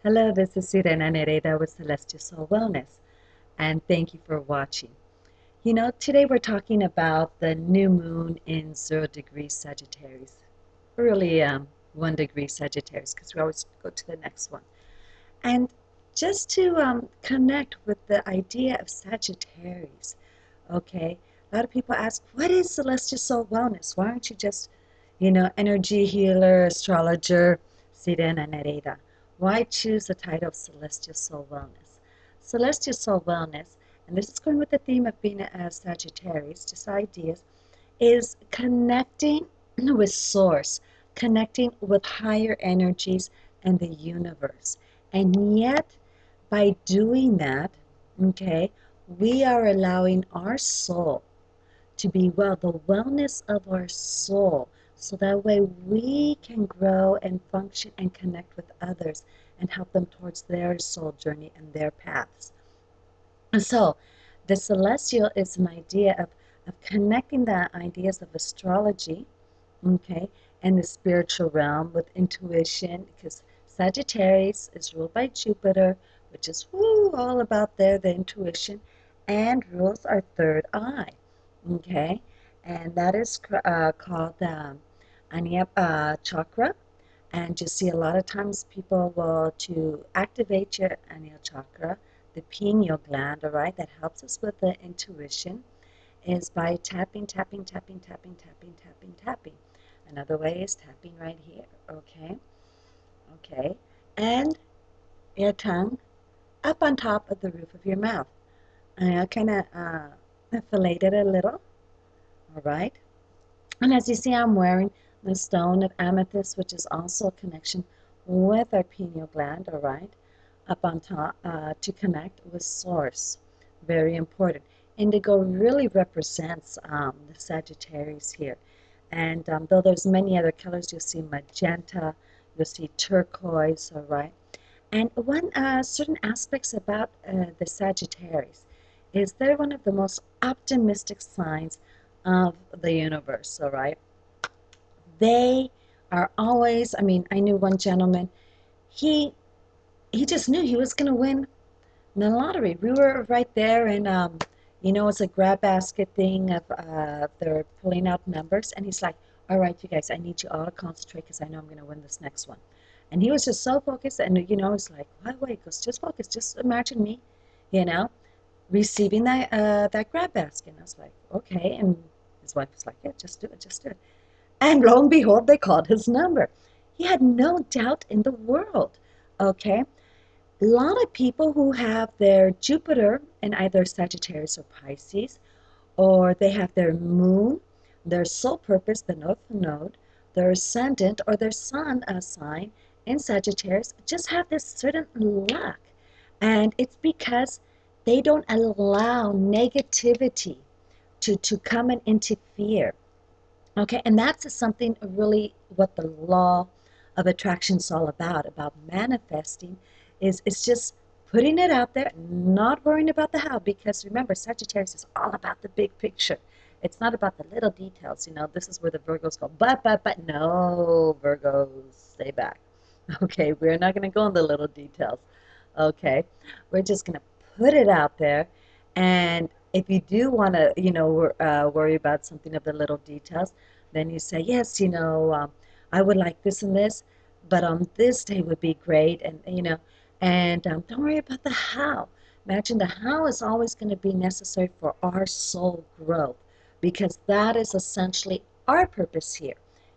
Hello, this is Sirena Nereida with Celestial Soul Wellness, and thank you for watching. Today we're talking about the new moon in 0 degrees Sagittarius, early 1 degree Sagittarius, because we always go to the next one. And just to connect with the idea of Sagittarius, okay, a lot of people ask, what is Celestial Soul Wellness? Why aren't you just, energy healer, astrologer, Sirena Nereida? Why choose the title of Celestial Soul Wellness? Celestial Soul Wellness, and this is going with the theme of being a Sagittarius, just ideas, is connecting with Source, connecting with higher energies and the universe. And yet, by doing that, okay, we are allowing our soul to be well, the wellness of our soul, so that way we can grow and function and connect with others and help them towards their soul journey and their paths. And so, the celestial is an idea of connecting the ideas of astrology, okay, and the spiritual realm with intuition, because Sagittarius is ruled by Jupiter, which is all about there, the intuition, and rules our third eye, okay, and that is called Ajna chakra. And you see a lot of times people will, to activate your Ajna chakra, the pineal gland, all right, that helps us with the intuition, is by tapping, tapping, tapping, tapping, tapping, tapping, tapping. Another way is tapping right here, okay? Okay. And your tongue up on top of the roof of your mouth. And I'll kind of fillet it a little, all right? And as you see, I'm wearing the stone of amethyst, which is also a connection with our pineal gland, all right? Up on top to connect with Source. Very important. Indigo really represents the Sagittarius here. And though there's many other colors, you'll see magenta, you'll see turquoise, all right? And one certain aspects about the Sagittarius is they're one of the most optimistic signs of the universe, all right? They are always, I mean, I knew one gentleman, he he just knew he was going to win the lottery. We were right there, and it's a grab basket thing of they're pulling out numbers, and he's like, "All right, you guys, I need you all to concentrate because I know I'm going to win this next one." And he was just so focused, and it's like, "Why wait? Because just focus. Just imagine me, you know, receiving that grab basket." And I was like, "Okay." And his wife was like, "Yeah, just do it, just do it." And lo and behold, they called his number. He had no doubt in the world. Okay, a lot of people who have their Jupiter in either Sagittarius or Pisces, or they have their moon, their soul purpose, the North Node, their ascendant, or their sun sign in Sagittarius, just have this certain luck. And it's because they don't allow negativity to come and interfere. Okay, and that's something really what the law of attraction is all about manifesting is just putting it out there, not worrying about the how, because remember, Sagittarius is all about the big picture. It's not about the little details. This is where the Virgos go, but, no, Virgos, stay back. Okay, we're not going to go in the little details. Okay, we're just going to put it out there. And if you do want to, worry about something of the little details, then you say, yes, I would like this and this, but on this day would be great. And don't worry about the how. Imagine the how is always going to be necessary for our soul growth, because that is essentially our purpose here.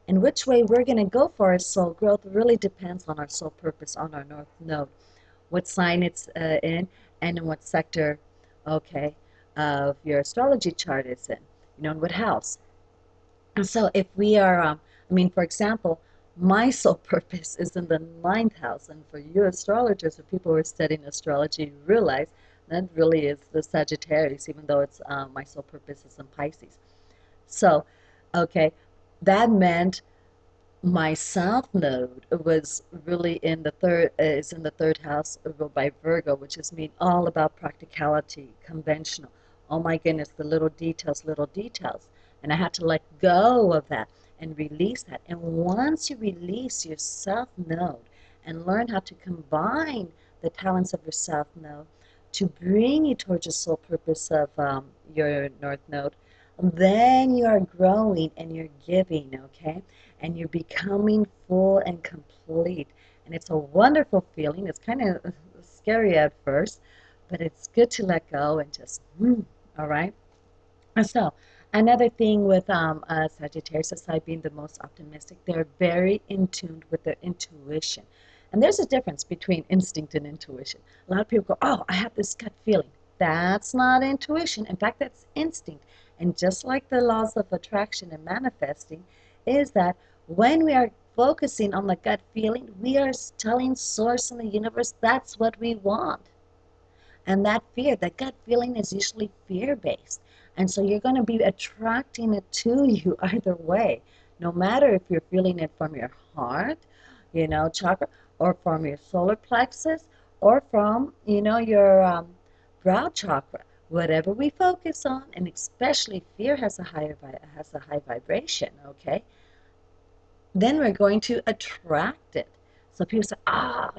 And which way we're going to go for our soul growth really depends on our soul purpose, on our North Node, what sign it's in, and in what sector, okay, of your astrology chart it's in, in what house. And so if we are, for example, my soul purpose is in the ninth house, and for you astrologers or people who are studying astrology, you realize that really is the Sagittarius, even though it's my soul purpose is in Pisces. So, okay, that meant my south node was really in the third is in the third house ruled by Virgo, which is mean all about practicality, conventional. Oh my goodness, the little details, little details. And I had to let go of that and release that. And once you release your south node and learn how to combine the talents of your South Node to bring you towards your soul purpose of your North Node, then you are growing and you're giving, okay? And you're becoming full and complete. And it's a wonderful feeling. It's kind of scary at first, but it's good to let go and just, all right? So, another thing with Sagittarius, aside being the most optimistic, they're very in tune with their intuition. And there's a difference between instinct and intuition. A lot of people go, oh, I have this gut feeling. That's not intuition. In fact, that's instinct. And just like the laws of attraction and manifesting, is that when we are focusing on the gut feeling, we are telling Source and the universe that's what we want. And that fear, that gut feeling is usually fear-based. And so you're going to be attracting it to you either way, no matter if you're feeling it from your heart, chakra, or from your solar plexus, or from, your brow chakra. Whatever we focus on, and especially fear has a high vibration, okay? Then we're going to attract it. So people say, I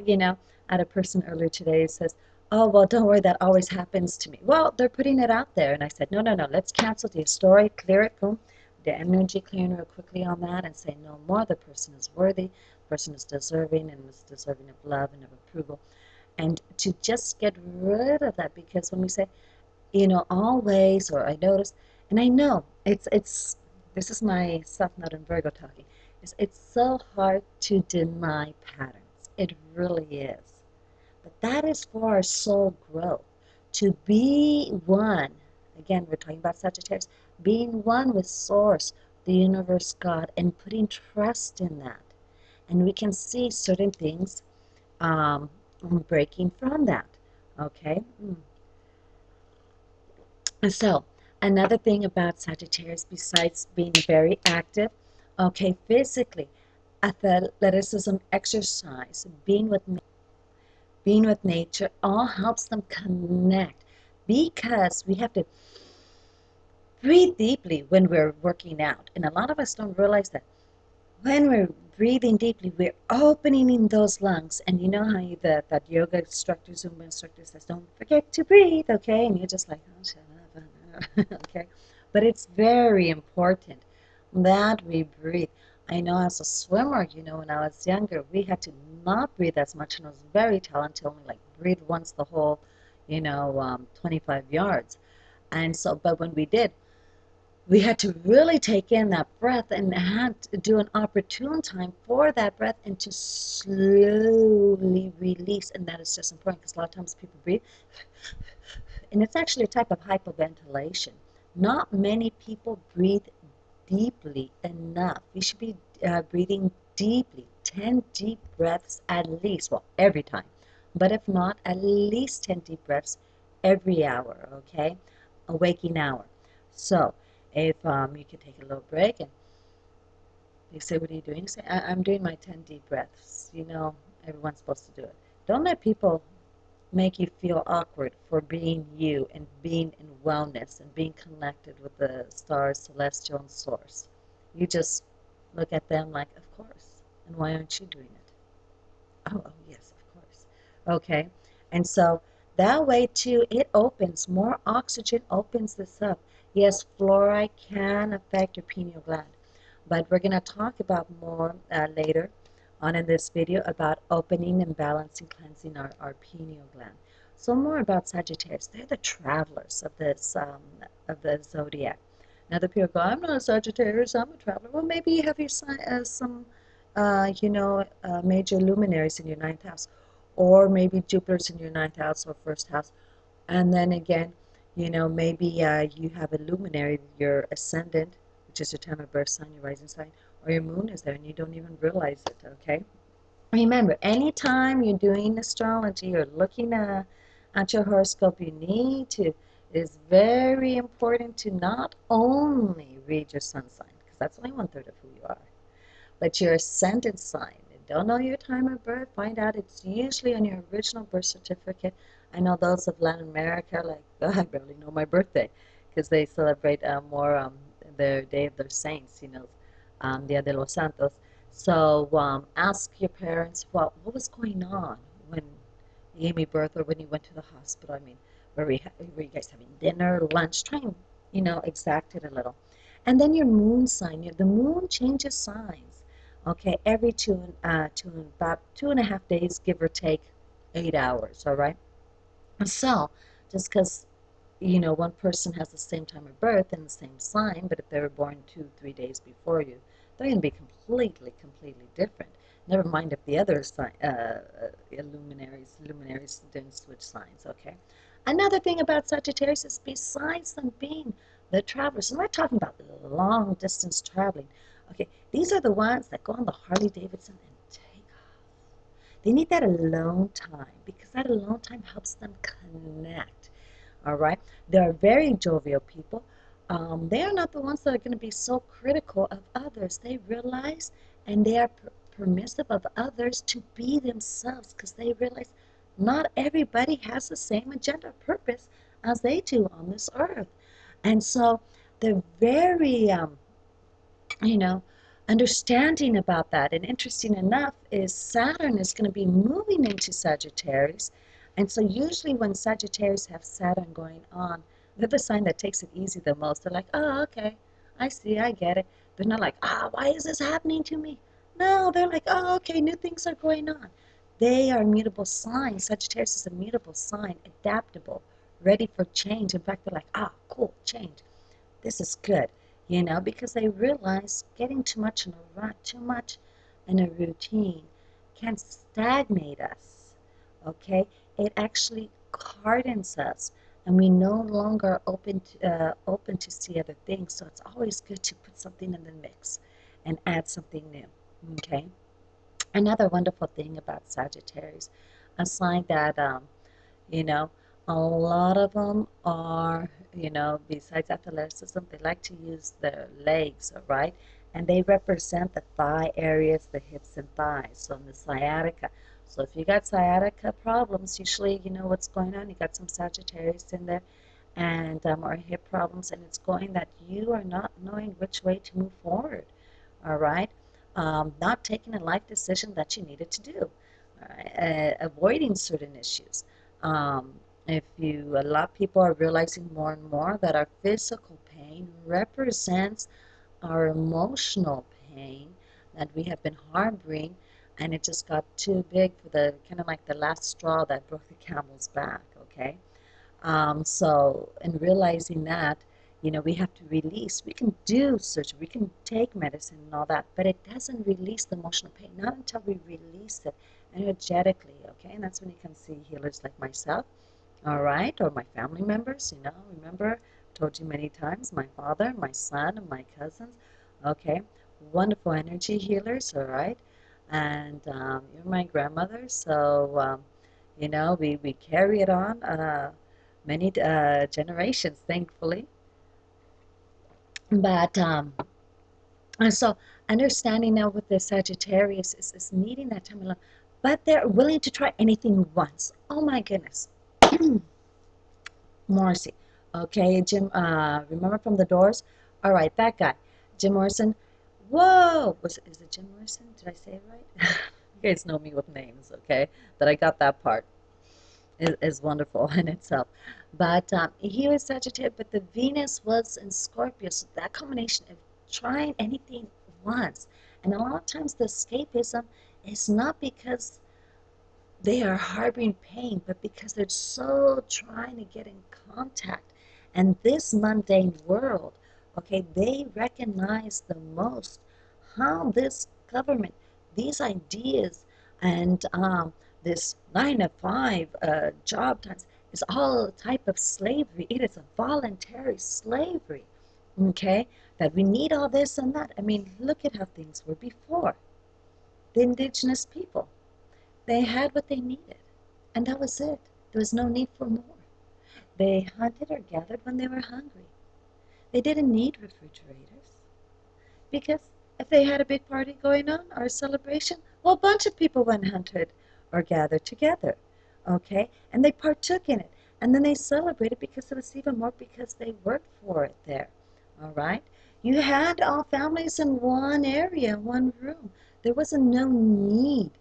had a person earlier today says, oh, well, don't worry, that always happens to me. Well, they're putting it out there. And I said, no, let's cancel the story, clear it, boom. The energy clearing real quickly on that and say no more. The person is worthy, the person is deserving and is deserving of love and of approval. And to just get rid of that, because when we say, always, or I notice, and I know it's this is my South Node and Virgo talking. It's so hard to deny patterns. It really is. But that is for our soul growth. To be one, again, we're talking about Sagittarius, being one with Source, the universe, God, and putting trust in that. And we can see certain things um, breaking from that. Okay? And so, another thing about Sagittarius, besides being very active, okay, physically, athleticism, exercise, being with nature, all helps them connect because we have to breathe deeply when we're working out. And a lot of us don't realize that when we're breathing deeply, we're opening in those lungs. And you know how that yoga instructor, Zumba instructor says, don't forget to breathe, okay? And you're just like, oh, shut up, okay? But it's very important that we breathe. I know as a swimmer, when I was younger, we had to not breathe as much, and I was very talented, only like breathe once the whole, 25 yards. And so, but when we did, we had to really take in that breath and had to do an opportune time for that breath and to slowly release. And that is just important because a lot of times people breathe, and it's actually a type of hyperventilation. Not many people breathe deeply enough. You should be breathing deeply, 10 deep breaths at least, well, every time. But if not, at least 10 deep breaths every hour, okay? A waking hour. So, if you could take a little break and you say, what are you doing? You say, I'm doing my 10 deep breaths. Everyone's supposed to do it. Don't let people make you feel awkward for being you and being in wellness and being connected with the stars, celestial, and source. You just look at them like, of course. And why aren't you doing it? Oh, yes, of course. Okay. And so that way, too, it opens. More oxygen opens this up. Yes, fluoride can affect your pineal gland. But we're going to talk about more later on in this video about opening and balancing, cleansing our pineal gland. So more about Sagittarius. They're the travelers of this of the zodiac. Now the people go, I'm not a Sagittarius, I'm a traveler. Well, maybe you have your some major luminaries in your ninth house, or maybe Jupiter's in your ninth house or first house. And then again, maybe you have a luminary, your ascendant, which is your time of birth sign, your rising sign, or your moon is there and you don't even realize it, okay? Remember, anytime you're doing astrology or looking at your horoscope, it is very important to not only read your sun sign, because that's only 1/3 of who you are, but your ascendant sign. Don't know your time of birth, find out. It's usually on your original birth certificate. I know those of Latin America, like, I barely know my birthday, because they celebrate more their Day of their Saints, Dia de los Santos. So ask your parents what was going on when you gave me birth or when you went to the hospital. I mean, were you guys having dinner, lunch? Try and, exact it a little. And then your moon sign. The moon changes signs, okay, every about 2.5 days, give or take 8 hours, all right? So just because one person has the same time of birth and the same sign, but if they were born 2, 3 days before you, they're going to be completely different. Never mind if the other luminaries didn't switch signs, okay? Another thing about Sagittarius is besides them being the travelers, and we're talking about long distance traveling, okay, these are the ones that go on the Harley Davidson and take off. They need that alone time because that alone time helps them connect. All right. They are very jovial people. They are not the ones that are going to be so critical of others. They realize and they are permissive of others to be themselves because they realize not everybody has the same agenda or purpose as they do on this earth. And so they're very you know, understanding about that. And interesting enough is Saturn is going to be moving into Sagittarius. And so usually when Sagittarius have Saturn going on, they're the sign that takes it easy the most. They're like, oh, okay, I see, I get it. They're not like, why is this happening to me? No, they're like, oh, okay, new things are going on. They are mutable signs. Sagittarius is a mutable sign, adaptable, ready for change. In fact, they're like, cool, change, this is good, because they realize getting too much in a rut, too much in a routine can stagnate us, okay? It actually hardens us, and we no longer are open to see other things. So it's always good to put something in the mix and add something new, okay? Another wonderful thing about Sagittarius, a sign that you know, a lot of them are, besides athleticism, they like to use their legs, all right? And they represent the thigh areas, the hips and thighs, so in the sciatica. So if you got sciatica problems, usually you know what's going on. You got some Sagittarius in there, and or hip problems, and it's going that you are not knowing which way to move forward, all right? Not taking a life decision that you needed to do, all right? Avoiding certain issues. Um, if you, a lot of people are realizing more and more that our physical pain represents our emotional pain that we have been harboring, and it just got too big for the kind of like the last straw that broke the camel's back, okay? So, in realizing that, we have to release. We can do surgery, we can take medicine and all that, but it doesn't release the emotional pain, not until we release it energetically, okay? And that's when you can see healers like myself, all right, or my family members, remember, I told you many times, my father, my son, and my cousins, okay? Wonderful energy healers, all right? And you're my grandmother, so, we carry it on. Many generations, thankfully. But and so understanding now with the Sagittarius is needing that time alone, but they're willing to try anything once. Oh my goodness, Morrissey. Okay, Jim. Remember from the Doors? All right, that guy, Jim Morrison. Whoa, is it Jim Morrison? Did I say it right? You guys know me with names, okay? That I got that part. Is wonderful in itself. But he was Sagittarius, but the Venus was in Scorpio. So that combination of trying anything once. And a lot of times the escapism is not because they are harboring pain, but because they're so trying to get in contact. And this mundane world, okay, they recognize the most how this government, these ideas, and this 9 to 5 job times is all a type of slavery. It is a voluntary slavery, okay, that we need all this and that. I mean, look at how things were before. The indigenous people, they had what they needed, and that was it. There was no need for more. They hunted or gathered when they were hungry. They didn't need refrigerators because if they had a big party going on or a celebration, well, a bunch of people went hunted or gathered together, okay? And they partook in it. And then they celebrated because it was even more because they worked for it there, all right? You had all families in one area, one room. There wasn't no need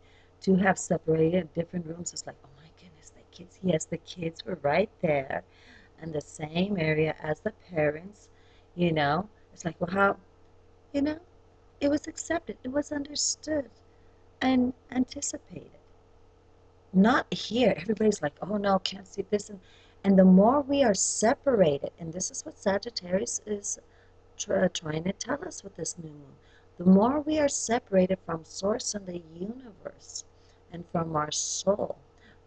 to have separated different rooms. It's like, oh my goodness, the kids, yes, the kids were right there in the same area as the parents, you know. It's like, well, how, you know, it was accepted, it was understood and anticipated. Not here. Everybody's like, oh no, can't see this. And the more we are separated, and this is what Sagittarius is trying to tell us with this new moon, the more we are separated from Source and the universe and from our soul,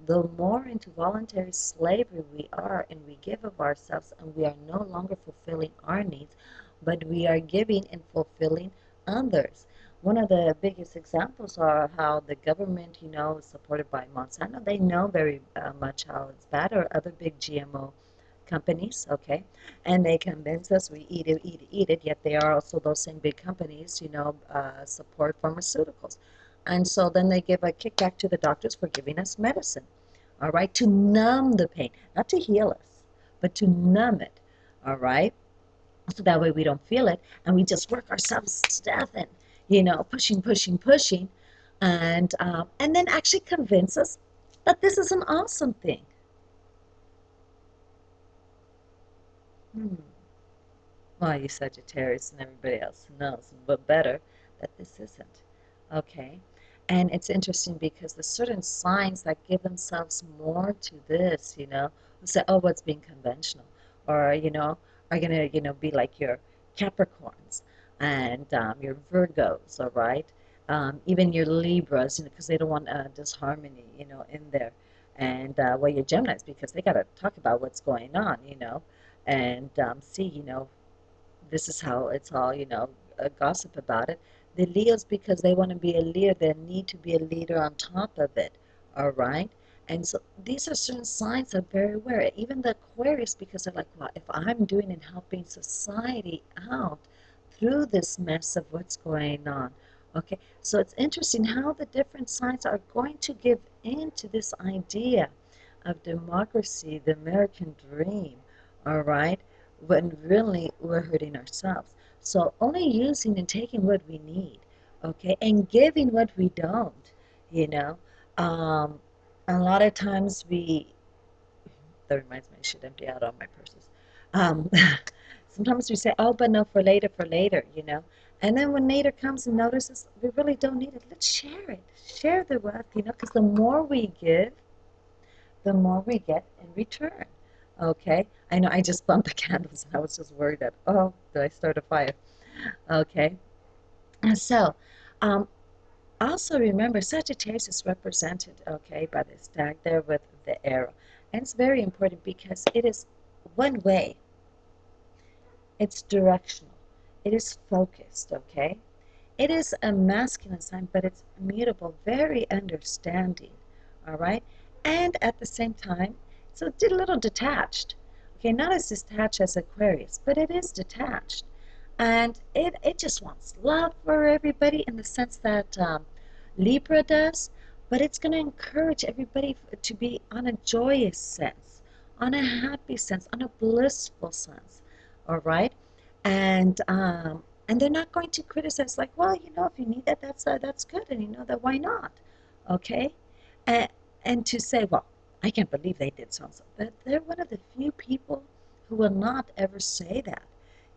the more into voluntary slavery we are, and we give of ourselves, and we are no longer fulfilling our needs, but we are giving and fulfilling others. One of the biggest examples are how the government, you know, is supported by Monsanto. They know very much how it's bad, or other big GMO companies, okay? And they convince us we eat it, eat it, eat it, yet they are also those same big companies, you know, support pharmaceuticals. And so then they give a kickback to the doctors for giving us medicine, all right, to numb the pain, not to heal us, but to numb it, all right? So that way we don't feel it, and we just work ourselves to death and, you know, pushing, pushing, pushing, and then actually convince us that this is an awesome thing. Hmm. Well, you Sagittarius and everybody else knows, but better, that this isn't. Okay? And it's interesting because the certain signs that give themselves more to this, you know, we say, oh, what's being conventional? Or, you know, are going to, you know, be like your Capricorns and your Virgos, all right? Even your Libras, you know, because they don't want disharmony, you know, in there. And well, your Geminis, because they got to talk about what's going on, you know, and see, you know, this is how it's all, you know, gossip about it. The Leos, because they want to be a leader, they need to be a leader on top of it, all right? And so these are certain signs that are very aware. Even the Aquarius, because they're like, well, if I'm doing and helping society out through this mess of what's going on, okay? So it's interesting how the different signs are going to give in to this idea of democracy, the American dream, all right? When really we're hurting ourselves. So only using and taking what we need, okay, and giving what we don't, you know. Um, a lot of times that reminds me, I should empty out all my purses. Um, sometimes we say, oh, but no, for later, you know. And then when later comes and notices we really don't need it, let's share it. Share the wealth, you know, because the more we give, the more we get in return. Okay, I know I just bumped the candles and I was just worried that, oh, did I start a fire? Okay, and so um, also remember Sagittarius is represented, okay, by the stag there with the arrow. And it's very important because it is one way, it's directional, it is focused, okay? It is a masculine sign, but it's mutable, very understanding, all right? And at the same time, so it's a little detached. Okay, not as detached as Aquarius, but it is detached. And it just wants love for everybody in the sense that Libra does, but it's going to encourage everybody to be on a joyous sense, on a happy sense, on a blissful sense, all right? And they're not going to criticize like, well, you know, if you need that, that's good, and you know that, why not? Okay, and and to say, well, I can't believe they did so and so. But they're one of the few people who will not ever say that,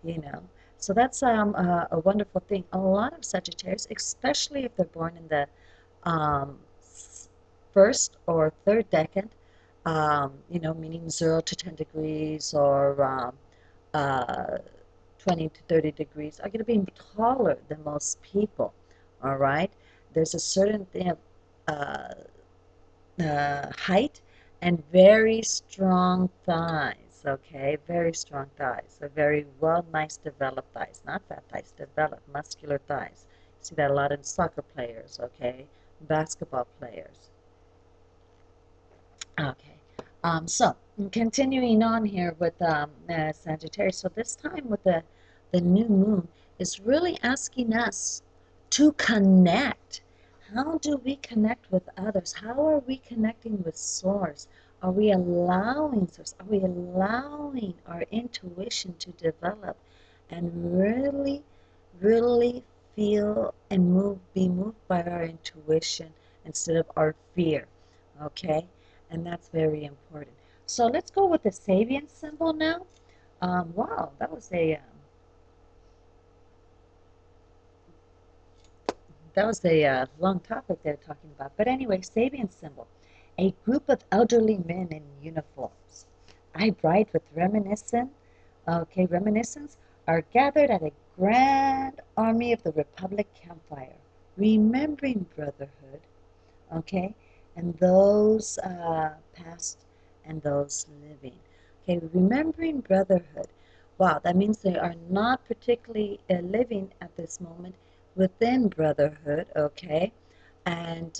you know. So that's a wonderful thing. A lot of Sagittarius, especially if they're born in the um, first or third decade, you know, meaning 0 to 10 degrees, or uh, 20 to 30 degrees, are going to be taller than most people, all right? There's a certain thing of height and very strong thighs, okay? Very strong thighs, so very well, nice developed thighs, not fat thighs, developed muscular thighs. You see that a lot in soccer players, okay? Basketball players. Okay. So continuing on here with Sagittarius. So this time with the new moon is really asking us to connect. How do we connect with others? How are we connecting with Source? Are we allowing Source? Are we allowing our intuition to develop and really, really feel and be moved by our intuition instead of our fear. Okay, and that's very important. So let's go with the Sabian symbol now. Wow, that was a long topic they're talking about. But anyway, Sabian symbol, a group of elderly men in uniforms. I write with reminiscence are gathered at a grand army of the Republic campfire, remembering brotherhood, okay, and those past and those living. Okay, remembering brotherhood. Wow, that means they are not particularly living at this moment within brotherhood, okay, and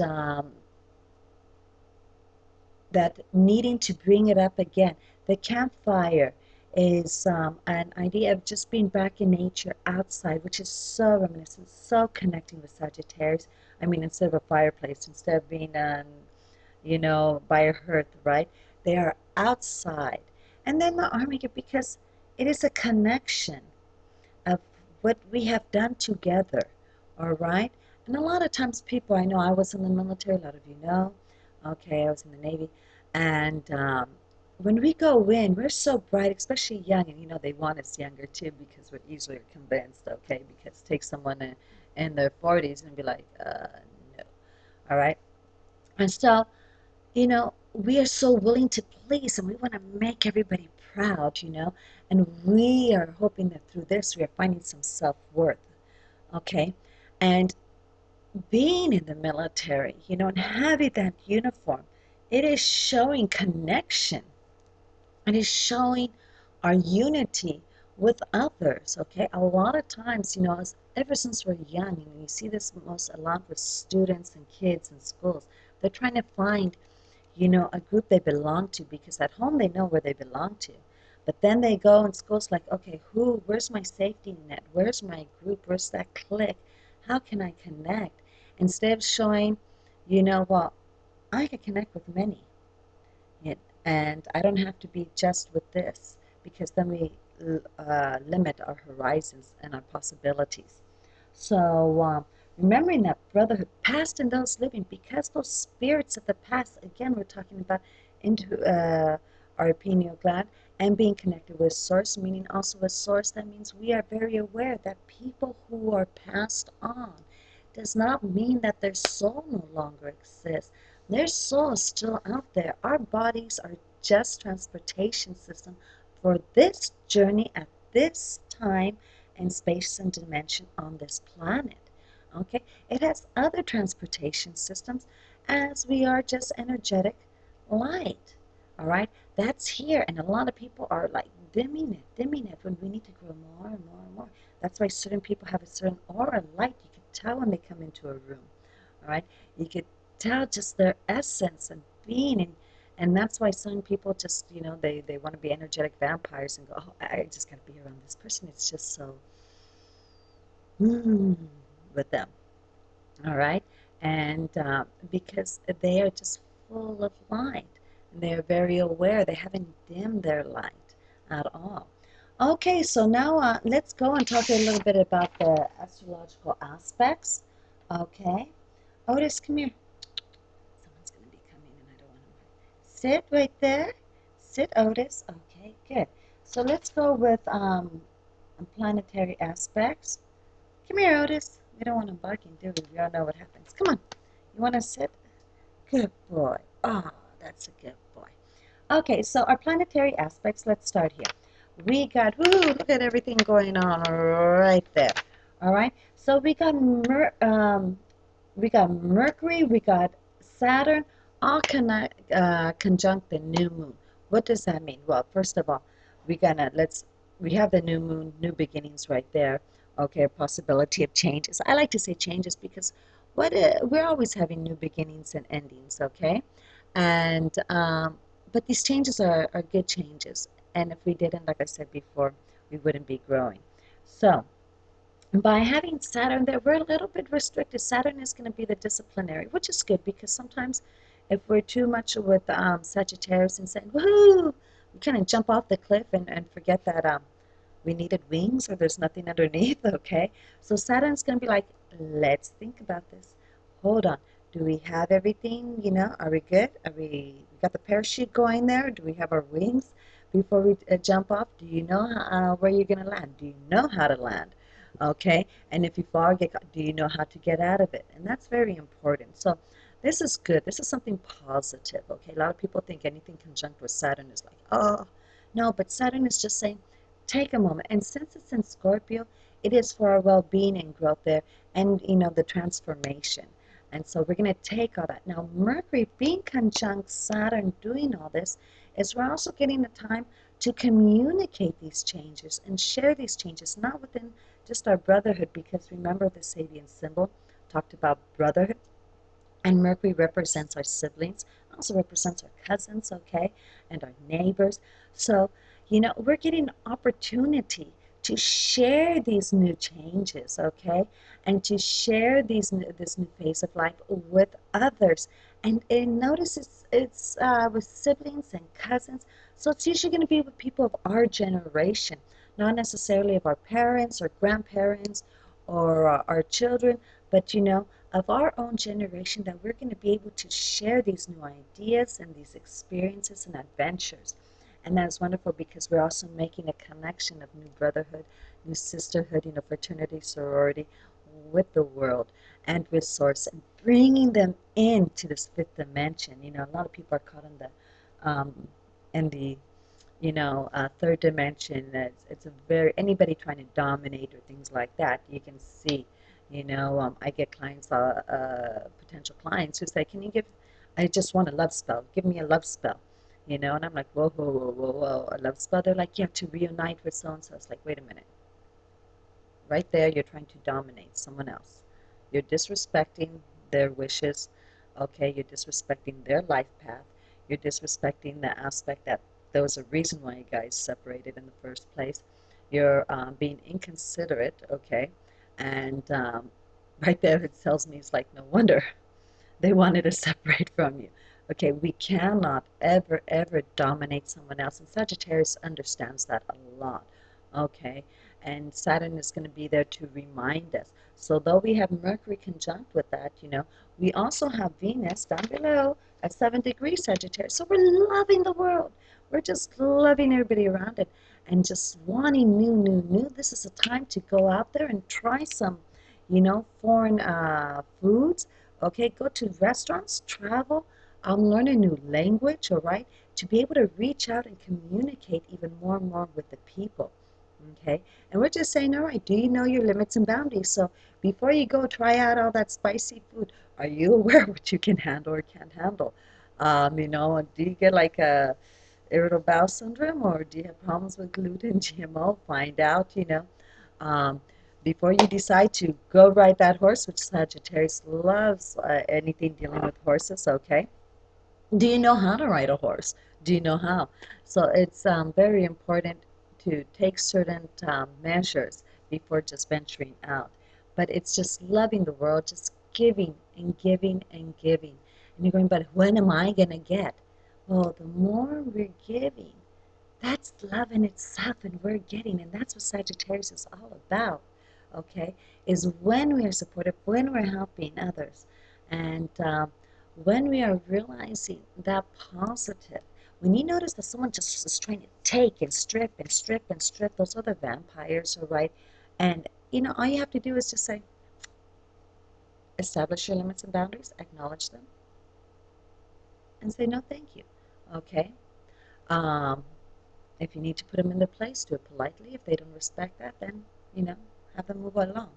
that needing to bring it up again. The campfire is an idea of just being back in nature outside, which is so reminiscent, so connecting with Sagittarius. I mean, instead of a fireplace, instead of being on, by a hearth, right? They are outside. And then the army, because it is a connection of what we have done together, all right? And a lot of times people, I know I was in the military, a lot of you know, okay, I was in the Navy, and when we go in, we're so bright, especially young, and they want us younger too because we're easily convinced, okay, because take someone in their 40s and be like, no, all right? And so, we are so willing to please and we want to make everybody proud, and we are hoping that through this we are finding some self-worth, okay? And being in the military, and having that uniform, it is showing connection. It is showing our unity with others, okay? A lot of times, ever since we're young, you see this most a lot with students and kids in schools. They're trying to find a group they belong to because at home they know where they belong to. But then they go in schools like, okay, where's my safety net? Where's my group? Where's that clique? How can I connect? Instead of showing, well, I can connect with many. And I don't have to be just with this because then we limit our horizons and our possibilities. So, remembering that brotherhood, past and those living, because those spirits of the past, again, we're talking about into our pineal gland and being connected with source, meaning also with source, that means we are very aware that people who are passed on does not mean that their soul no longer exists. Their soul is still out there. Our bodies are just transportation system for this journey at this time and space and dimension on this planet. Okay, it has other transportation systems as we are just energetic light. All right, that's here, and a lot of people are like dimming it when we need to grow more and more and more. That's why certain people have a certain aura light. You can tell when they come into a room. All right, you could tell just their essence and being, and that's why some people just they want to be energetic vampires and go, oh, I just got to be around this person. It's just so mm, with them, all right? And because they are just full of light, and they are very aware. They haven't dimmed their light at all. Okay, so now let's go and talk a little bit about the astrological aspects. Okay, Otis, come here. Someone's going to be coming, and I don't want to. Sit right there. Sit, Otis. Okay, good. So let's go with planetary aspects. Come here, Otis. We don't want him barking, do we? We all know what happens. Come on. You want to sit? Good boy. Oh, that's a good boy. Okay, so our planetary aspects, let's start here. We got, look at everything going on right there. All right, so we got Mercury, we got Saturn, all conjunct the new moon. What does that mean? Well, first of all, we have the new moon, new beginnings right there. Okay, a possibility of changes. I like to say changes because we're always having new beginnings and endings. Okay, and but these changes are good changes. And if we didn't, like I said before, we wouldn't be growing. So by having Saturn there, we're a little bit restricted. Saturn is going to be the disciplinary, which is good because sometimes if we're too much with Sagittarius and saying, woohoo, we kind of jump off the cliff and forget that we needed wings or there's nothing underneath, okay? So Saturn's going to be like, let's think about this. Hold on. Do we have everything? Are we good? We got the parachute going there? Do we have our wings before we jump off? Do you know where you're going to land? Do you know how to land? Okay? And if you fall, do you know how to get out of it? And that's very important. So this is good. This is something positive, okay? A lot of people think anything conjunct with Saturn is like, oh, no, but Saturn is just saying, take a moment. And since it's in Scorpio, it is for our well-being and growth there and, the transformation. And so we're going to take all that. Now, Mercury being conjunct Saturn doing all this is we're also getting the time to communicate these changes and share these changes, not within just our brotherhood, because remember the Sabian symbol talked about brotherhood. And Mercury represents our siblings, also represents our cousins, okay, and our neighbors. So, we're getting an opportunity to share these new changes, okay, and to share this new phase of life with others. And notice it's with siblings and cousins, so it's usually going to be with people of our generation, not necessarily of our parents or grandparents or our children, but of our own generation, that we're going to be able to share these new ideas and these experiences and adventures. And that is wonderful because we're also making a connection of new brotherhood, new sisterhood, fraternity, sorority with the world and with source, and bringing them into this fifth dimension. A lot of people are caught in the third dimension. It's a very, anybody trying to dominate or things like that, you can see. I get clients, potential clients who say, I just want a love spell. Give me a love spell. And I'm like, whoa, whoa, whoa, whoa, whoa, a love spell? They're like, you have to reunite with so-and-so. It's like, wait a minute. Right there, you're trying to dominate someone else. You're disrespecting their wishes. Okay, you're disrespecting their life path. You're disrespecting the aspect that there was a reason why you guys separated in the first place. You're being inconsiderate, okay? And right there, it tells me it's like, no wonder they wanted to separate from you. Okay, we cannot ever, ever dominate someone else. And Sagittarius understands that a lot. Okay, and Saturn is going to be there to remind us. So though we have Mercury conjunct with that, we also have Venus down below at 7 degrees Sagittarius. So we're loving the world. We're just loving everybody around it and just wanting new, new, new. This is a time to go out there and try some, foreign foods. Okay, go to restaurants, travel, learn a new language, all right, to be able to reach out and communicate even more and more with the people. Okay, and we're just saying, all right, do you know your limits and boundaries? So before you go try out all that spicy food, are you aware what you can handle or can't handle? Do you get like a irritable bowel syndrome, or do you have problems with gluten, GMO? Find out, um, before you decide to go ride that horse, which Sagittarius loves, anything dealing with horses, okay? Do you know how to ride a horse? Do you know how? So it's very important to take certain measures before just venturing out. But it's just loving the world, just giving and giving and giving. And you're going, but when am I going to get? Well, the more we're giving, that's love in itself, and we're getting, and that's what Sagittarius is all about, okay? Is when we are supportive, when we're helping others, and when we are realizing that positive. When you notice that someone just is trying to take and strip and strip and strip, those are the vampires, all right? And all you have to do is just say, establish your limits and boundaries, acknowledge them, and say no, thank you, okay? Um, If you need to put them in their place, do it politely. If they don't respect that, then, have them move along.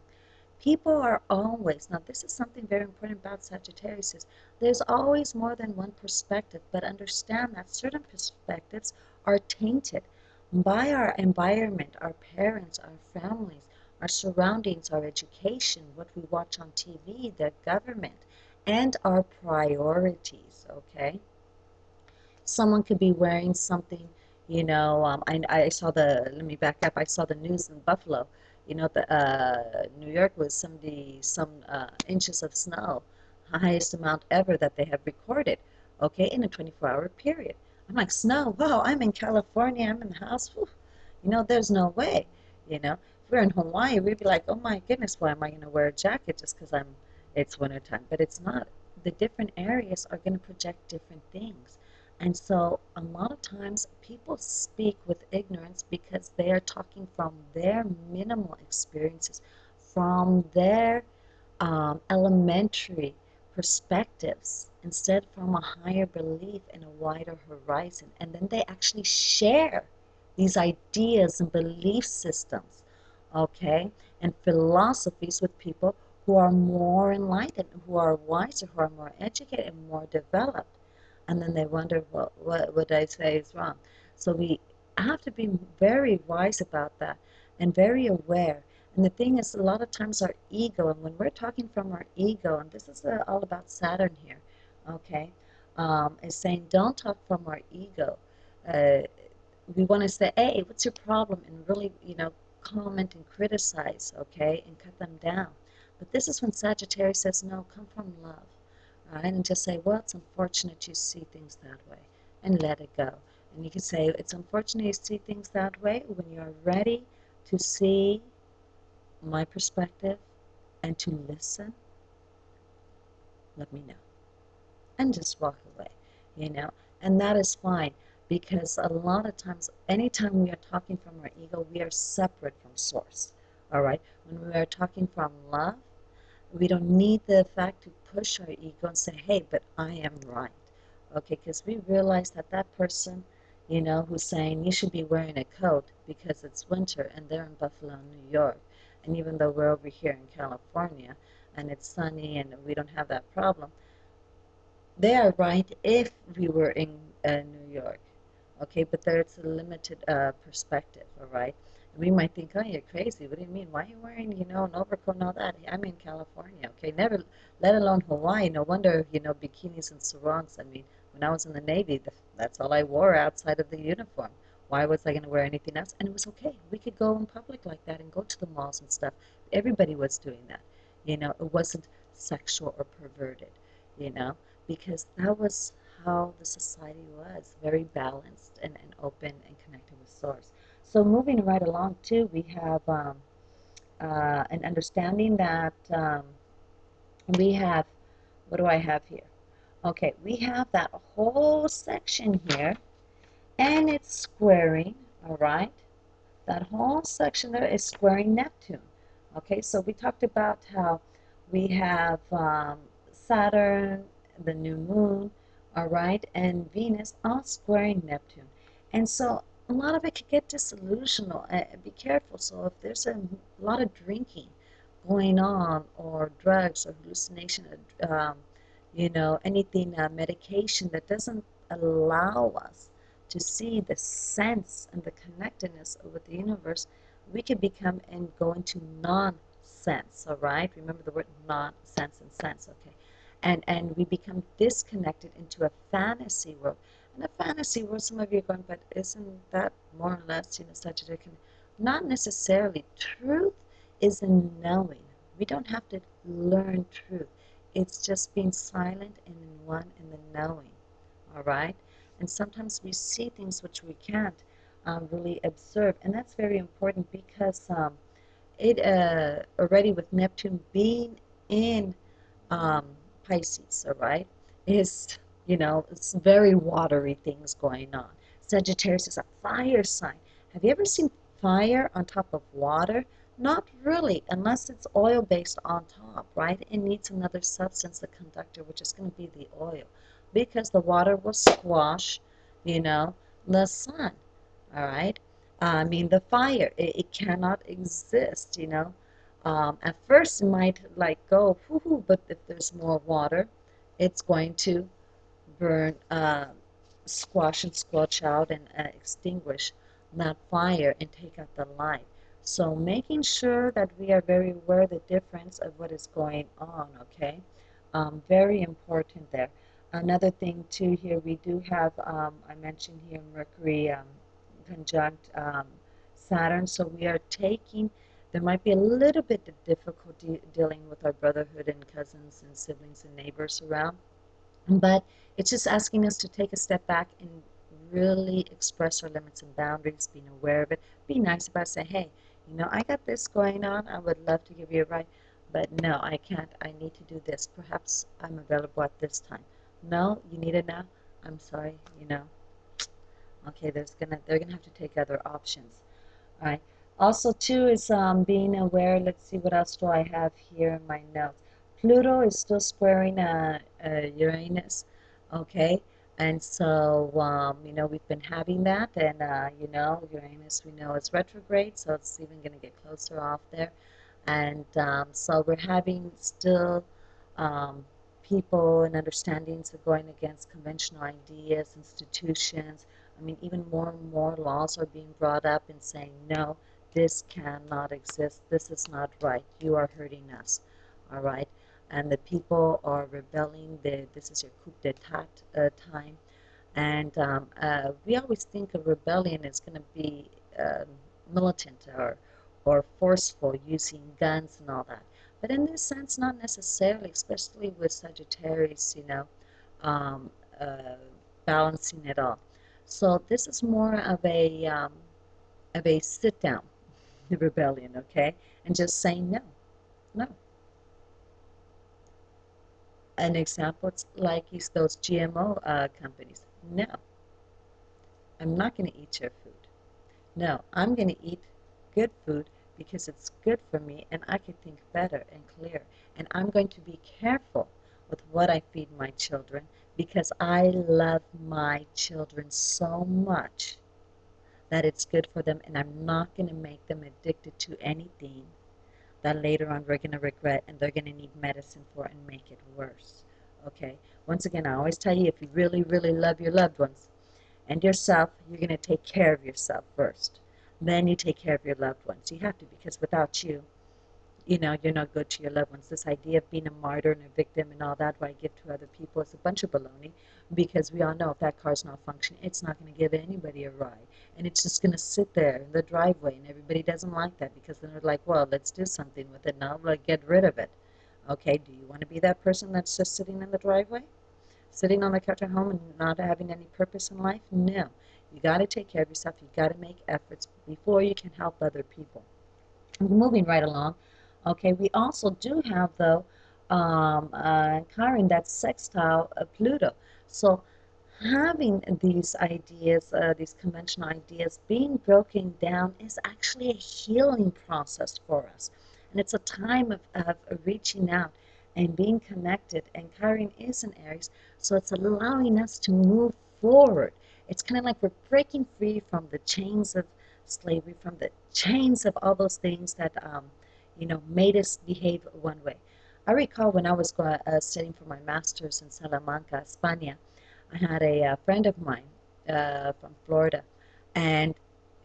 People are always, now this is something very important about Sagittarius, is there's always more than one perspective, but understand that certain perspectives are tainted by our environment, our parents, our families, our surroundings, our education, what we watch on TV, the government, and our priorities, okay? Someone could be wearing something, I saw let me back up, I saw the news in Buffalo, the New York was some inches of snow, highest amount ever that they have recorded, okay, in a 24-hour period. I'm like, snow, wow, I'm in California, I'm in the house, whew, there's no way. you know. If we're in Hawaii, we'd be like, oh my goodness, why am I going to wear a jacket just because it's wintertime? But it's not. The different areas are going to project different things. And so a lot of times people speak with ignorance because they are talking from their minimal experiences, from their elementary perspectives, instead from a higher belief and a wider horizon. And then they actually share these ideas and belief systems, okay, and philosophies with people who are more enlightened, who are wiser, who are more educated and more developed. And then they wonder, well, what I say is wrong. So we have to be very wise about that and very aware. And the thing is, a lot of times our ego, and when we're talking from our ego, and this is all about Saturn here, okay, is saying don't talk from our ego. Uh, we want to say, hey, what's your problem? And really, comment and criticize, okay, and cut them down. But this is when Sagittarius says, no, come from love, all right, and just say, well, it's unfortunate you see things that way, and let it go. And you can say, it's unfortunate you see things that way. When you're ready to see my perspective and to listen, let me know. And just walk away, you know. And that is fine, because a lot of times, anytime we are talking from our ego, we are separate from source. All right. When we are talking from love, we don't need the fact to push our ego and say, hey, but I am right. Okay, because we realize that that person, who's saying you should be wearing a coat because it's winter and they're in Buffalo, New York. And even though we're over here in California and it's sunny and we don't have that problem, they are right if we were in New York, okay? But there's a limited perspective, all right? And we might think, oh, you're crazy. What do you mean? Why are you wearing, an overcoat and all that? I'm in California, okay? Never, let alone Hawaii. No wonder, bikinis and sarongs. I mean, when I was in the Navy, that's all I wore outside of the uniform. Why was I going to wear anything else? And it was okay. We could go in public like that and go to the malls and stuff. Everybody was doing that. It wasn't sexual or perverted, you know? Because that was how the society was, very balanced and open and connected with source. So moving right along too, we have an understanding that we have, what do I have here? Okay, we have that whole section here, and it's squaring, all right? That whole section there is squaring Neptune. Okay, so we talked about how we have Saturn, the new moon, all right, and Venus all squaring Neptune. And so a lot of it could get disillusional. Be careful. So if there's a lot of drinking going on, or drugs, or hallucination, anything, medication that doesn't allow us to see the sense and the connectedness with the universe, we can become and go into non-sense, all right? Remember the word non-sense and sense, okay? And we become disconnected into a fantasy world. And a fantasy world, some of you are going, but isn't that more or less, Sagittarius? Not necessarily. Truth is in knowing. We don't have to learn truth. It's just being silent and in one in the knowing, all right? And sometimes we see things which we can't really observe, and that's very important because it already with Neptune being in um, Pisces, all right, is, it's very watery things going on. Sagittarius is a fire sign. Have you ever seen fire on top of water? Not really, unless it's oil based on top, right? It needs another substance, the conductor, which is going to be the oil, because the water will squash, you know, the sun, all right? I mean, the fire, it cannot exist, at first, it might like go, whoo, but if there's more water, it's going to burn, squash and squelch out and extinguish that fire and take out the light. So making sure that we are very aware of the difference of what is going on, okay? Very important there. Another thing too here, we do have, I mentioned here, Mercury conjunct Saturn, so we are taking, there might be a little bit of difficulty dealing with our brotherhood and cousins and siblings and neighbors around, but it's just asking us to take a step back and really express our limits and boundaries, being aware of it, be nice about it, say, hey, I got this going on. I would love to give you a ride, but no, I can't. I need to do this. Perhaps I'm available at this time. No, you need it now? I'm sorry. Okay, they're gonna have to take other options. All right. Also, too, is being aware. Let's see, what else do I have here in my notes? Pluto is still squaring Uranus. Okay. And so, we've been having that, and, Uranus, we know is retrograde, so it's even going to get closer off there. And so we're having still um, people and understandings of going against conventional ideas, institutions. I mean, even more and more laws are being brought up and saying, no, this cannot exist. This is not right. You are hurting us. All right. And the people are rebelling. This is your coup d'etat time. And we always think of rebellion as going to be militant or forceful, using guns and all that. But in this sense, not necessarily, especially with Sagittarius, um, uh, balancing it all. So this is more of a sit down rebellion, okay, and just saying no, no. An example, it's like those GMO companies. No, I'm not going to eat your food. No, I'm going to eat good food because it's good for me and I can think better and clear. And I'm going to be careful with what I feed my children because I love my children so much that it's good for them, and I'm not going to make them addicted to anything that later on we're going to regret and they're going to need medicine for and make it worse. Okay? Once again, I always tell you, if you really, really love your loved ones, and yourself, you're going to take care of yourself first. Then you take care of your loved ones. You have to, because without you, you're not good to your loved ones. This idea of being a martyr and a victim and all that, what I give to other people, is a bunch of baloney, because we all know if that car's not functioning, it's not going to give anybody a ride. And it's just going to sit there in the driveway, and everybody doesn't like that because then they're like, well, let's do something with it now, like get rid of it. Okay, do you want to be that person that's just sitting in the driveway? Sitting on the couch at home and not having any purpose in life? No. You got to take care of yourself. You got to make efforts before you can help other people. Moving right along. Okay, we also do have, though, Chiron, that's sextile Pluto. So having these ideas, these conventional ideas, being broken down is actually a healing process for us. And it's a time of reaching out and being connected. And Chiron is in Aries, so it's allowing us to move forward. It's kind of like we're breaking free from the chains of slavery, from the chains of all those things that, made us behave one way. I recall when I was studying for my master's in Salamanca, Spain. I had a friend of mine from Florida, and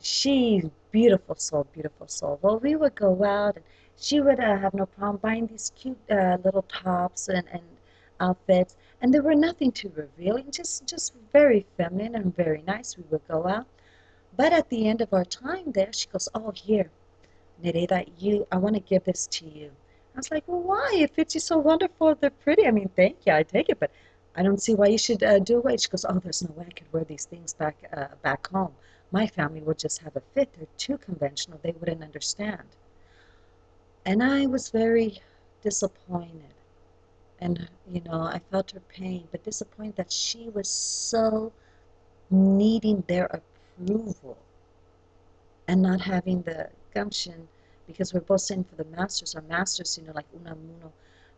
she's beautiful soul, beautiful soul. Well, we would go out, and she would have no problem buying these cute little tops and outfits, and there were nothing too revealing, just very feminine and very nice. We would go out, but at the end of our time there, she goes, "Oh, here, Nereida, I want to give this to you." I was like, "Well, why? It fits you so wonderful. They're pretty. I mean, thank you. I take it, but I don't see why you should do away." She goes, "Oh, there's no way I could wear these things back home. My family would just have a fit. They're too conventional. They wouldn't understand." And I was very disappointed. And, I felt her pain, but disappointed that she was so needing their approval and not having the gumption, because we're both sitting for the masters. Our masters, like Unamuno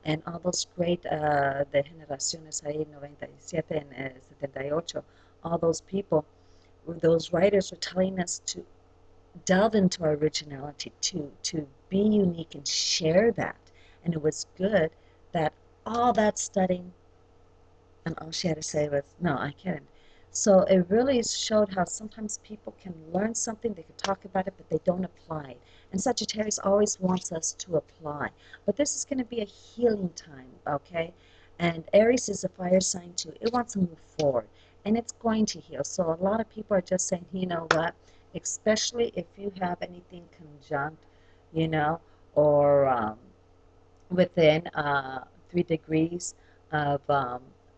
and all those great, de generaciones ahí, 97 and 78, all those people, those writers were telling us to delve into our originality, to be unique and share that. And it was good that all that studying, and all she had to say was, "No, I can't." So it really showed how sometimes people can learn something, they can talk about it, but they don't apply it. And Sagittarius always wants us to apply. But this is going to be a healing time, okay? And Aries is a fire sign too. It wants to move forward, and it's going to heal. So a lot of people are just saying, you know what? Especially if you have anything conjunct, you know, or within 3 degrees of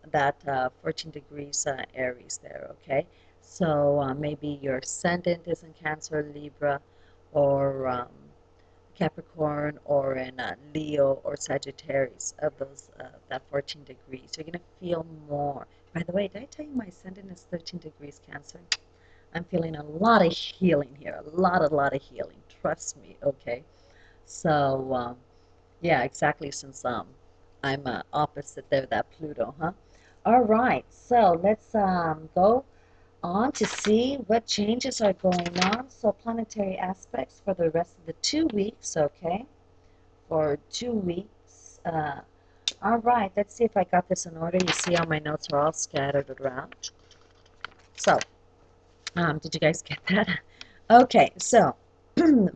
that 14 degrees Aries there, okay? So maybe your ascendant is in Cancer, Libra, or Capricorn or in Leo or Sagittarius of those that 14 degrees. You're going to feel more. By the way, did I tell you my ascendant is 13 degrees Cancer? I'm feeling a lot of healing here, a lot of healing. Trust me, okay? So, yeah, exactly, since I'm opposite there, that Pluto, huh? All right, so let's go on to see what changes are going on. So planetary aspects for the rest of the 2 weeks, okay? For 2 weeks. All right, let's see if I got this in order. You see how my notes are all scattered around. So, did you guys get that? Okay, so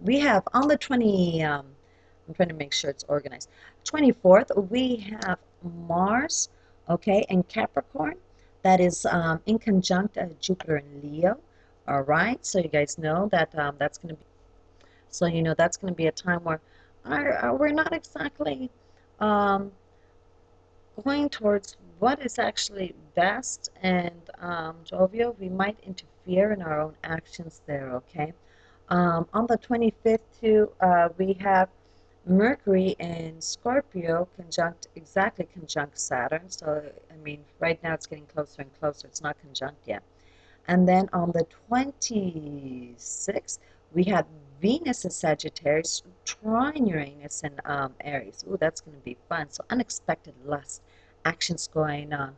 we have on the 20, I'm trying to make sure it's organized. 24th, we have Mars, okay, and Capricorn. That is in conjunct Jupiter and Leo. All right, so you guys know that that's going to be, so you know that's going to be a time where we're not exactly um, going towards what is actually best and jovial. We might interfere in our own actions there, okay? On the 25th, too, we have Mercury in Scorpio exactly conjunct Saturn. So, I mean, right now it's getting closer and closer. It's not conjunct yet. And then on the 26th, we have Venus in Sagittarius, trine Uranus in Aries. Ooh, that's going to be fun. So unexpected lust, actions going on.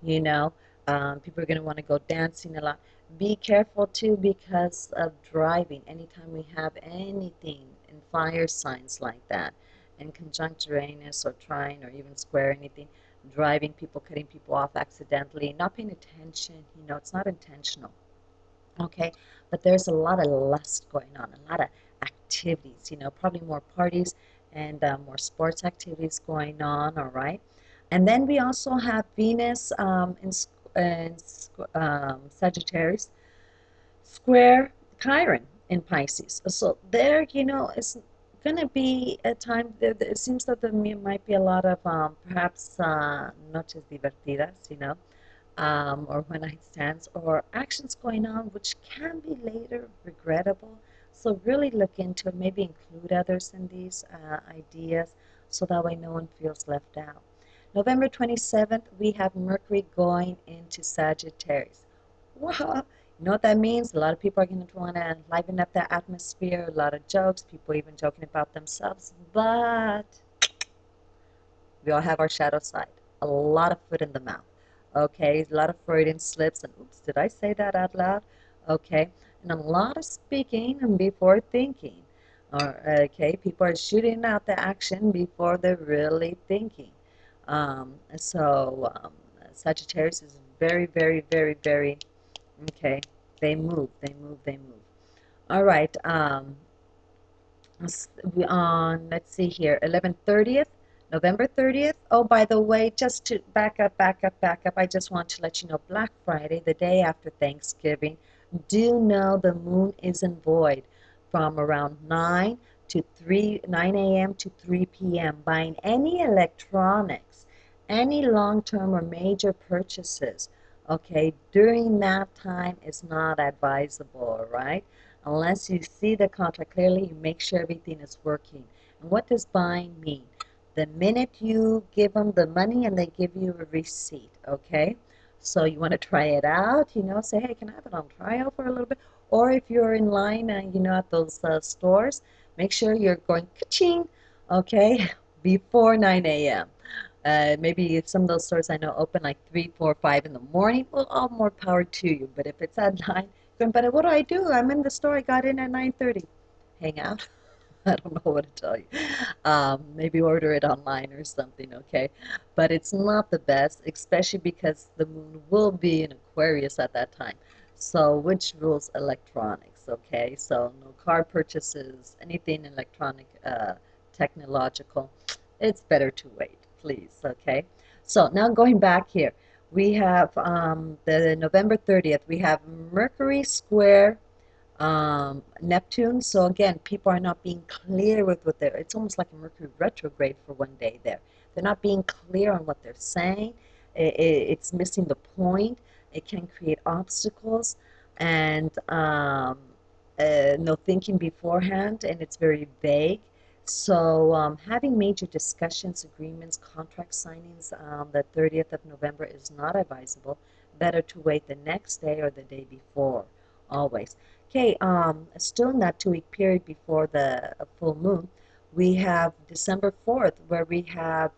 You know, people are going to want to go dancing a lot. Be careful too because of driving. Anytime we have anything in fire signs like that, in conjunct Uranus or trine or even square anything, driving people, cutting people off accidentally, not paying attention, you know, it's not intentional. Okay, but there's a lot of lust going on, a lot of activities, you know, probably more parties and more sports activities going on, all right? And then we also have Venus in Sagittarius, square Chiron in Pisces. So there, you know, it's going to be a time, it seems that there might be a lot of perhaps noches divertidas, you know, or one-night stands or actions going on which can be later regrettable. So really look into it, maybe include others in these ideas so that way no one feels left out. November 27th, we have Mercury going into Sagittarius. Wow, you know what that means? A lot of people are going to want to liven up the atmosphere, a lot of jokes, people even joking about themselves, but we all have our shadow side. A lot of foot in the mouth. Okay, a lot of Freudian slips, and oops, did I say that out loud? Okay, and a lot of speaking and before thinking. Okay, people are shooting out the action before they're really thinking. Sagittarius is very, very, very, very, okay, they move, they move, they move. All right, on, let's see here, 11/30th, November 30th. Oh, by the way, just to back up, I just want to let you know Black Friday, the day after Thanksgiving, do know the moon is in void from around 9 a.m. to 3 p.m. Buying any electronics, any long-term or major purchases, okay, during that time is not advisable, all right? Unless you see the contract clearly, you make sure everything is working. And what does buying mean? The minute you give them the money and they give you a receipt, okay? So you want to try it out, you know, say, hey, can I have it on trial for a little bit? Or if you're in line, you know, at those stores, make sure you're going ka-ching, okay, before 9 a.m. Maybe some of those stores I know open like 3, 4, 5 in the morning. Well, all more power to you. But if it's at 9, but what do I do? I'm in the store. I got in at 9:30. Hang out. I don't know what to tell you. Maybe order it online or something, okay? But it's not the best, especially because the moon will be in Aquarius at that time. So, which rules electronics, okay? So, no car purchases, anything electronic, technological. It's better to wait, please, okay? So, now going back here, we have the November 30th, we have Mercury square Neptune. So again, people are not being clear with what they're, it's almost like a Mercury retrograde for one day there. They're not being clear on what they're saying. It's missing the point. It can create obstacles. And no thinking beforehand, and it's very vague. So having major discussions, agreements, contract signings on the 30th of November is not advisable. Better to wait the next day or the day before, always. Okay, still in that 2 week period before the full moon, we have December 4th, where we have,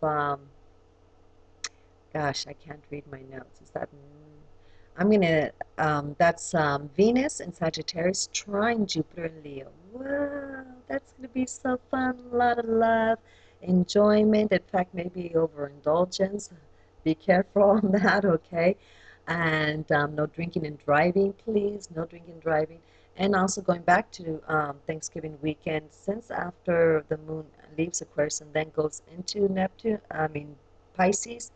gosh, I can't read my notes. Is that, I'm gonna, that's Venus and Sagittarius trying Jupiter and Leo. Wow, that's gonna be so fun. A lot of love, enjoyment. In fact, maybe overindulgence. Be careful on that, okay? And no drinking and driving, please. No drinking and driving. And also going back to Thanksgiving weekend, since after the moon leaves Aquarius and then goes into Neptune, I mean Pisces,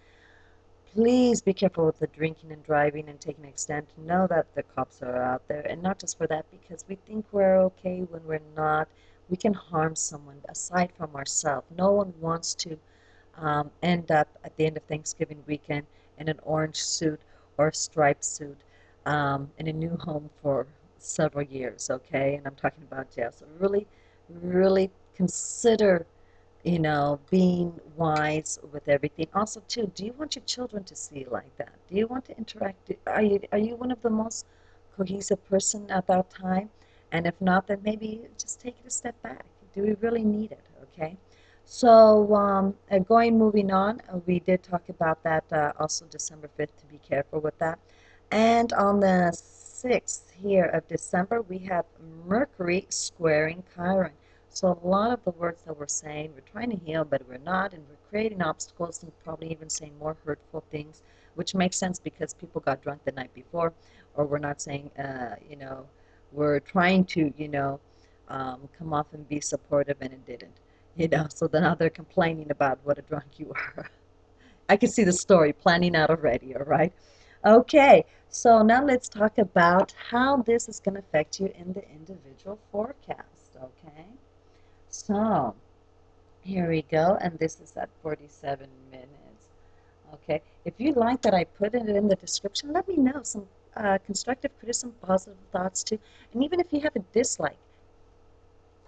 please be careful with the drinking and driving and taking extent. Know that the cops are out there, and not just for that, because we think we're okay when we're not. We can harm someone aside from ourselves. No one wants to end up at the end of Thanksgiving weekend in an orange suit or a striped suit in a new home for several years, okay? And I'm talking about jail. So really, really consider being wise with everything. Also, too, do you want your children to see you like that? Do you want to interact? Are you one of the most cohesive person at that time? And if not, then maybe just take it a step back. Do we really need it? Okay. So, moving on, we did talk about that also December 5th to be careful with that. And on the 6th here of December, we have Mercury squaring Chiron. So a lot of the words that we're saying, we're trying to heal, but we're not, and we're creating obstacles and probably even saying more hurtful things, which makes sense because people got drunk the night before, or we're not saying, we're trying to, come off and be supportive, and it didn't, So then now they're complaining about what a drunk you are. I can see the story planning out already, all right? Okay, so now let's talk about how this is going to affect you in the individual forecast, okay? So, here we go, and this is at 47 minutes. Okay, if you like that I put it in the description, let me know some constructive criticism, positive thoughts too, and even if you have a dislike,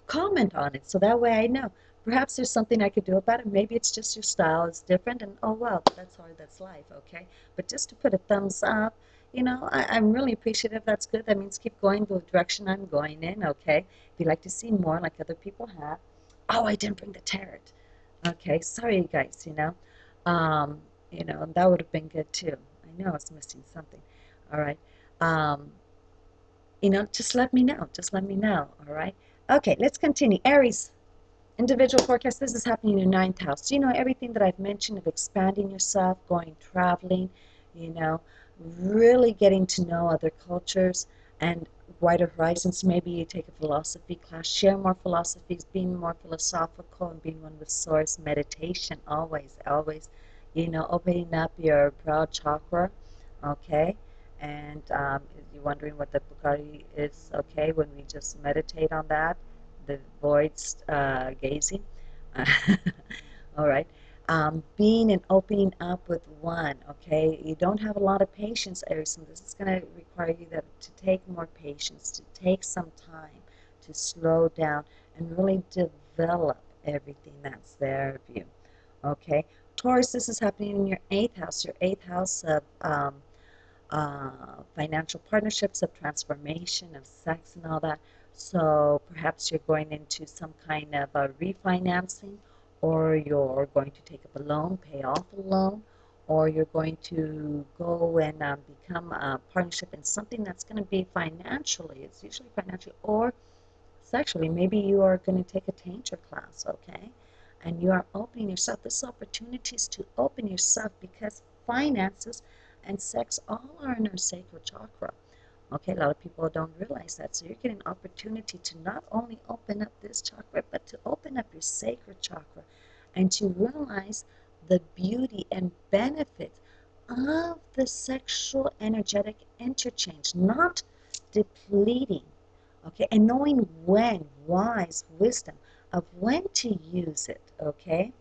comment on it so that way I know. Perhaps there's something I could do about it. Maybe it's just your style is different, and oh well, that's hard, that's life, okay? But just to put a thumbs up, I'm really appreciative. That's good. That means keep going the direction I'm going in, okay? If you'd like to see more like other people have. Oh, I didn't bring the tarot. Okay, sorry, you guys, Um, that would have been good too. I know I was missing something. All right. Um, just let me know. Just let me know. All right. Okay, let's continue. Aries, individual forecast. This is happening in your ninth house. Everything that I've mentioned of expanding yourself, going traveling, you know, really getting to know other cultures and wider horizons. Maybe you take a philosophy class, share more philosophies, being more philosophical and being one with source, meditation, always, always, opening up your brow chakra, okay? And if you're wondering what the Bukari is, okay, when we just meditate on that, the voids gazing. All right. Being and opening up with one, okay? You don't have a lot of patience, Aries, and this is going to require you to take more patience, to take some time, to slow down, and really develop everything that's there of you, okay? Taurus, this is happening in your eighth house of financial partnerships, of transformation, of sex, and all that. So perhaps you're going into some kind of a refinancing, or you're going to take up a loan, pay off a loan, or you're going to go and become a partnership in something that's going to be financially, it's usually financially, or sexually. Maybe you are going to take a tantra class, okay? And you are opening yourself. This is opportunities to open yourself because finances and sex all are in our sacral chakra. Okay, a lot of people don't realize that. So you're getting an opportunity to not only open up this chakra, but to open up your sacral chakra and to realize the beauty and benefit of the sexual energetic interchange, not depleting. Okay, and knowing when, wise wisdom of when to use it, okay,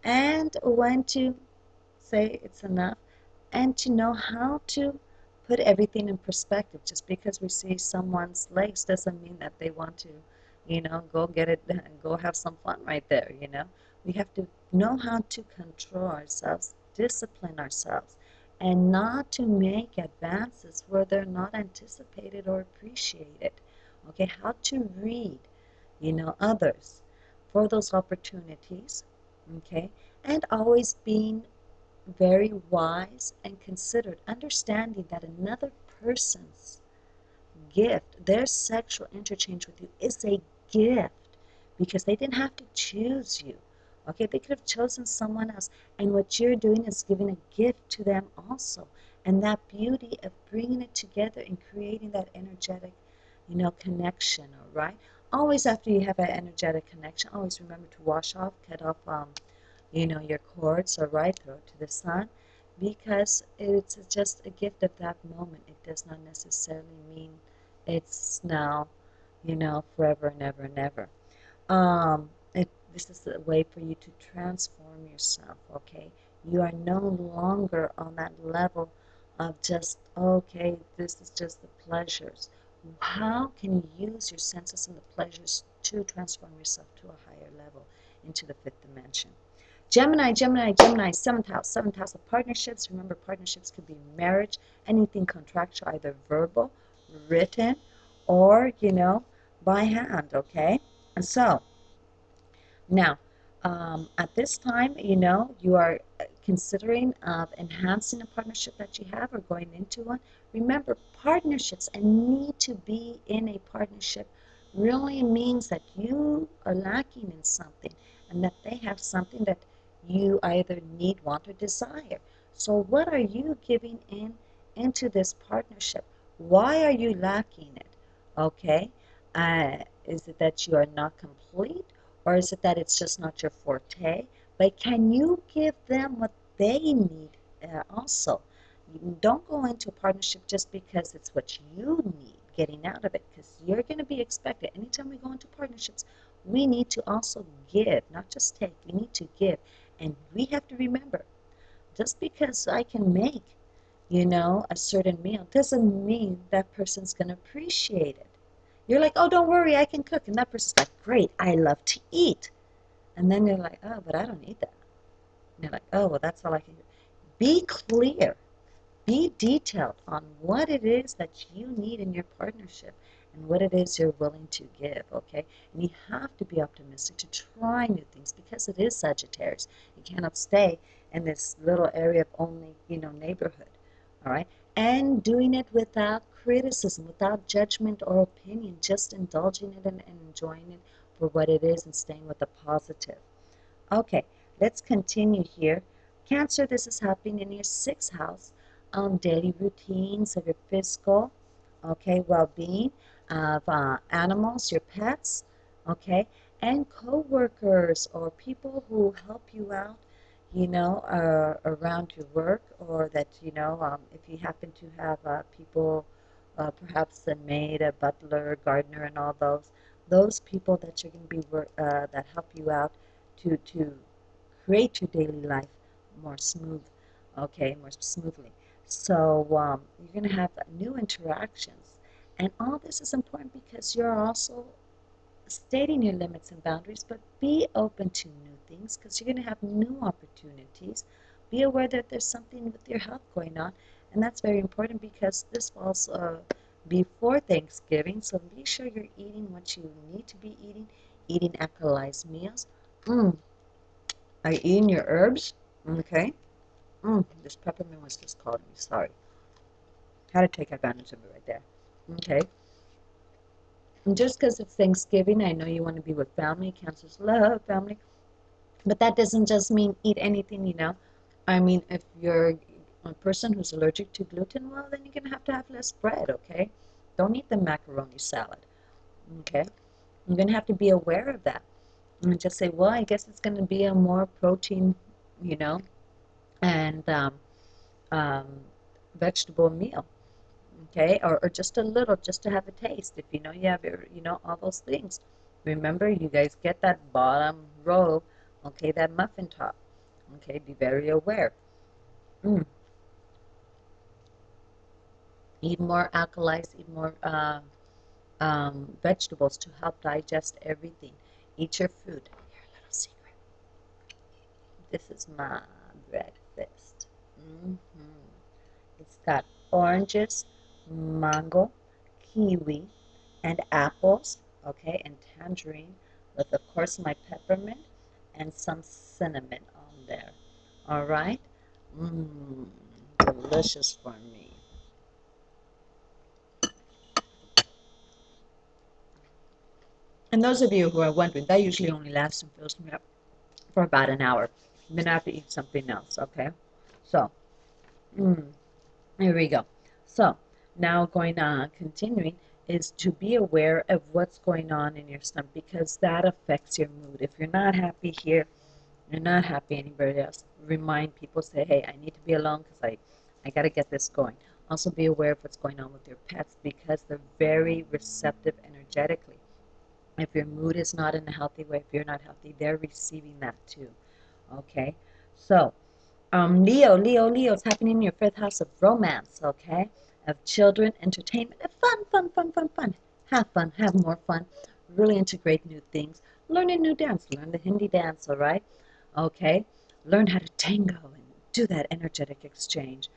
and when to say it's enough, and to know how to put everything in perspective. Just because we see someone's legs doesn't mean that they want to, go get it and go have some fun right there. We have to know how to control ourselves, discipline ourselves, and not to make advances where they're not anticipated or appreciated. Okay, how to read, others for those opportunities, okay, and always being very wise and considered, understanding that another person's gift, their sexual interchange with you is a gift because they didn't have to choose you. Okay, they could have chosen someone else. And what you're doing is giving a gift to them also. And that beauty of bringing it together and creating that energetic, connection, all right? Always after you have an energetic connection, always remember to wash off, cut off, your cords, all right, throw it to the sun, because it's just a gift of that moment. It does not necessarily mean it's now, forever and ever and ever. This is a way for you to transform yourself, okay? You are no longer on that level of just, okay, this is just the pleasures. How can you use your senses and the pleasures to transform yourself to a higher level into the fifth dimension? Gemini, Gemini, Gemini, seventh house of partnerships. Remember, partnerships could be marriage, anything contractual, either verbal, written, or, by hand, okay? And so, now, at this time, you are considering of enhancing a partnership that you have or going into one. Remember, partnerships and need to be in a partnership really means that you are lacking in something and that they have something that you either need, want, or desire. So what are you giving into this partnership? Why are you lacking it? Okay? Is it that you are not complete? Or is it that it's just not your forte? But can you give them what they need also? You don't go into a partnership just because it's what you need getting out of it, because you're going to be expected. Anytime we go into partnerships, we need to also give, not just take. We need to give. And we have to remember, just because I can make, a certain meal doesn't mean that person's going to appreciate it. You're like, oh, don't worry, I can cook. And that person's like, great, I love to eat. And then they're like, oh, but I don't eat that. And you're like, oh, well, that's all I can do. Be clear. Be detailed on what it is that you need in your partnership and what it is you're willing to give, okay? And you have to be optimistic to try new things because it is Sagittarius. You cannot stay in this little area of only, neighborhood, all right? And doing it without criticism, without judgment or opinion, just indulging it and enjoying it for what it is and staying with the positive. Okay, let's continue here. Cancer, this is happening in your sixth house, daily routines of your physical, okay, well-being, of animals, your pets, okay, and co-workers or people who help you out, around your work, or that, if you happen to have people, perhaps a maid, a butler, gardener, and all those people that you're going to be that help you out to create your daily life more smooth, okay, more smoothly. So you're going to have new interactions. And all this is important because you're also stating your limits and boundaries, but be open to new things because you're going to have new opportunities. Be aware that there's something with your health going on, and that's very important because this falls before Thanksgiving, so be sure you're eating what you need to be eating alkalized meals. Are you eating your herbs? Okay. This peppermint was just calling me. Sorry. Had to take advantage of it right there. Okay. And just because it's Thanksgiving, I know you want to be with family. Cancers love family. But that doesn't just mean eat anything. I mean, if you're a person who's allergic to gluten, well, then you're going to have less bread, okay? Don't eat the macaroni salad, okay? You're going to have to be aware of that. And just say, well, I guess it's going to be a more protein, you know, and um, vegetable meal, okay? Or just a little, just to have a taste. If you have your, all those things. Remember, you guys get that bottom row, okay, that muffin top, okay? Be very aware. Mm. Eat more alkalis, eat more vegetables to help digest everything. Eat your food. Here, a little secret. This is my breakfast. hmm It's got oranges, mango, kiwi, and apples, okay, and tangerine, with of course my peppermint and some cinnamon on there. All right? Mmm, delicious for me. And those of you who are wondering, that usually only lasts and fills me up for about an hour. Then I have to eat something else, okay? So, mm, here we go. So, now going on, continuing, is to be aware of what's going on in your stomach because that affects your mood. If you're not happy here, you're not happy anywhere else. Remind people, say, hey, I need to be alone because I got to get this going. Also be aware of what's going on with your pets because they're very receptive energetically. If your mood is not in a healthy way, if you're not healthy, they're receiving that too. Okay? So, Leo, it's happening in your fifth house of romance, okay? Of children, entertainment, fun. Have fun, have more fun. Really integrate new things. Learn a new dance. Learn the Hindi dance, all right? Okay? Learn how to tango and do that energetic exchange,